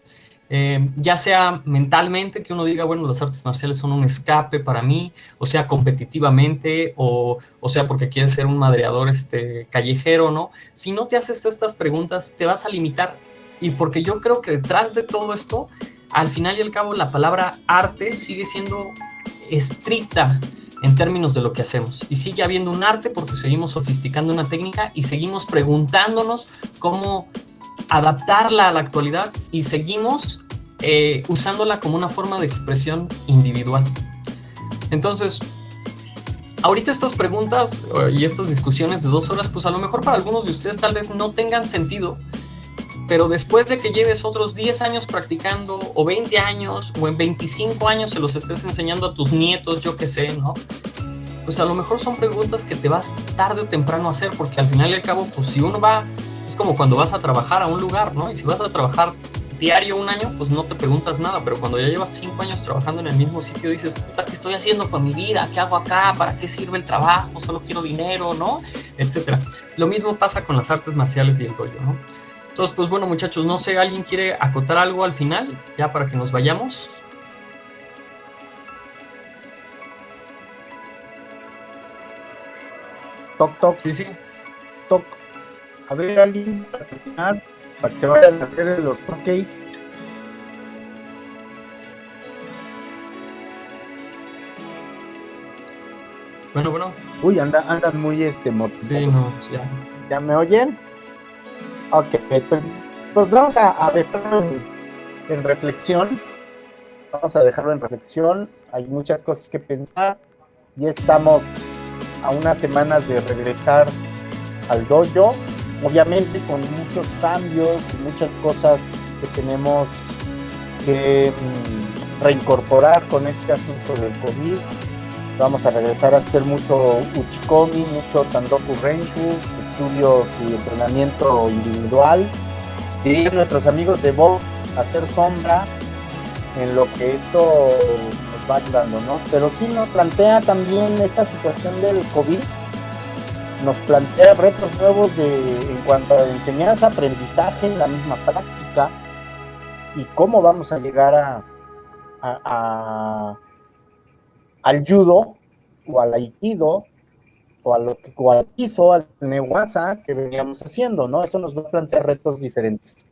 Ya sea mentalmente, que uno diga, bueno, las artes marciales son un escape para mí, o sea, competitivamente, o sea, porque quieres ser un madreador callejero, ¿no? Si no te haces estas preguntas, te vas a limitar. Y porque yo creo que detrás de todo esto, al final y al cabo, la palabra arte sigue siendo estricta en términos de lo que hacemos, y sigue habiendo un arte porque seguimos sofisticando una técnica y seguimos preguntándonos cómo adaptarla a la actualidad, y seguimos usándola como una forma de expresión individual. Entonces, ahorita estas preguntas y estas discusiones de 2 horas, pues a lo mejor para algunos de ustedes tal vez no tengan sentido, pero después de que lleves otros 10 años practicando, o 20 años, o en 25 años se los estés enseñando a tus nietos, yo qué sé, ¿no? Pues a lo mejor son preguntas que te vas tarde o temprano a hacer, porque al final y al cabo, pues si uno va, es como cuando vas a trabajar a un lugar, ¿no? Y si vas a trabajar diario 1 año, pues no te preguntas nada, pero cuando ya llevas 5 años trabajando en el mismo sitio, dices, puta, ¿qué estoy haciendo con mi vida? ¿Qué hago acá? ¿Para qué sirve el trabajo? Solo quiero dinero, ¿no? Etcétera. Lo mismo pasa con las artes marciales y el dojo, ¿no? Entonces, pues bueno, muchachos, no sé, ¿alguien quiere acotar algo al final? Ya para que nos vayamos. Toc, toc. Sí, sí. Toc. A ver, alguien para terminar, para que se vayan a hacer los cupcakes. Bueno. Uy, andan muy motivados. Sí, no, ya. ¿Ya me oyen? Ok, pues vamos a dejarlo en reflexión. Vamos a dejarlo en reflexión. Hay muchas cosas que pensar. Ya estamos a unas semanas de regresar al dojo. Obviamente con muchos cambios y muchas cosas que tenemos que reincorporar con este asunto del COVID. Vamos a regresar a hacer mucho Uchikomi, mucho Tandoku Renshu, estudios y entrenamiento individual. Dirían nuestros amigos de Vox, hacer sombra en lo que esto nos va ayudando, ¿no? Pero sí nos plantea también esta situación del COVID, nos plantea retos nuevos en cuanto a enseñanza, aprendizaje, la misma práctica, y cómo vamos a llegar al judo, o al aikido, o al piso, al newasa que veníamos haciendo, ¿no? Eso nos va a plantear retos diferentes.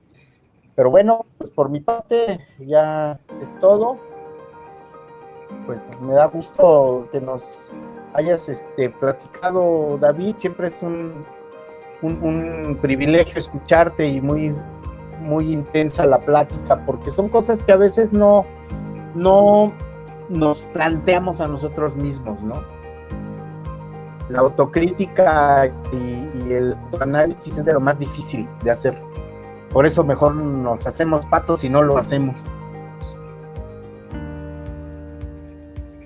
Pero bueno, pues por mi parte ya es todo. Pues me da gusto que nos hayas platicado, David. Siempre es un privilegio escucharte y muy, muy intensa la plática, porque son cosas que a veces no nos planteamos a nosotros mismos, ¿no? La autocrítica y el análisis es de lo más difícil de hacer. Por eso mejor nos hacemos patos y no lo hacemos.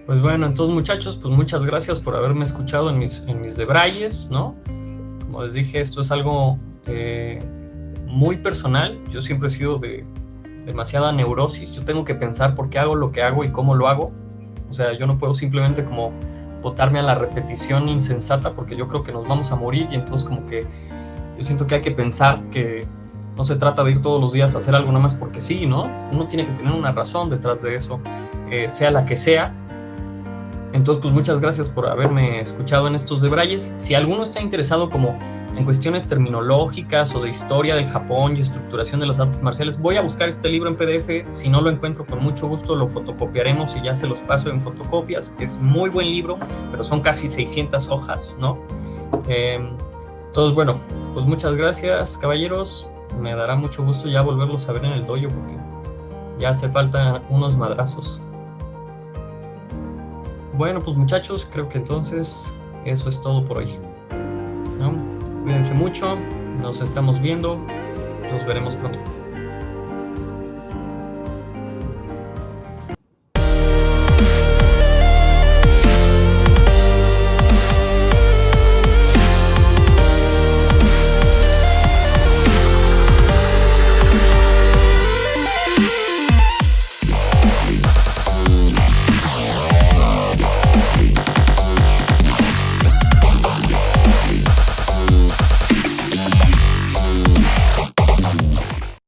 Pues bueno, entonces muchachos, pues muchas gracias por haberme escuchado en mis debrayes, ¿no? Como les dije, esto es algo muy personal. Yo siempre he sido de demasiada neurosis. Yo tengo que pensar por qué hago lo que hago y cómo lo hago. O sea, yo no puedo simplemente como botarme a la repetición insensata, porque yo creo que nos vamos a morir, y entonces como que yo siento que hay que pensar que no se trata de ir todos los días a hacer algo nada más porque sí, ¿no? Uno tiene que tener una razón detrás de eso, sea la que sea. Entonces, pues muchas gracias por haberme escuchado en estos debrayes. Si alguno está interesado como en cuestiones terminológicas o de historia del Japón y estructuración de las artes marciales, voy a buscar este libro en PDF. Si no lo encuentro, con mucho gusto lo fotocopiaremos y ya se los paso en fotocopias. Es muy buen libro, pero son casi 600 hojas, ¿no? Entonces, bueno, pues muchas gracias, caballeros. Me dará mucho gusto ya volverlos a ver en el dojo, porque ya hace falta unos madrazos. Bueno, pues muchachos, creo que entonces eso es todo por hoy, ¿no? Cuídense mucho, nos estamos viendo, nos veremos pronto.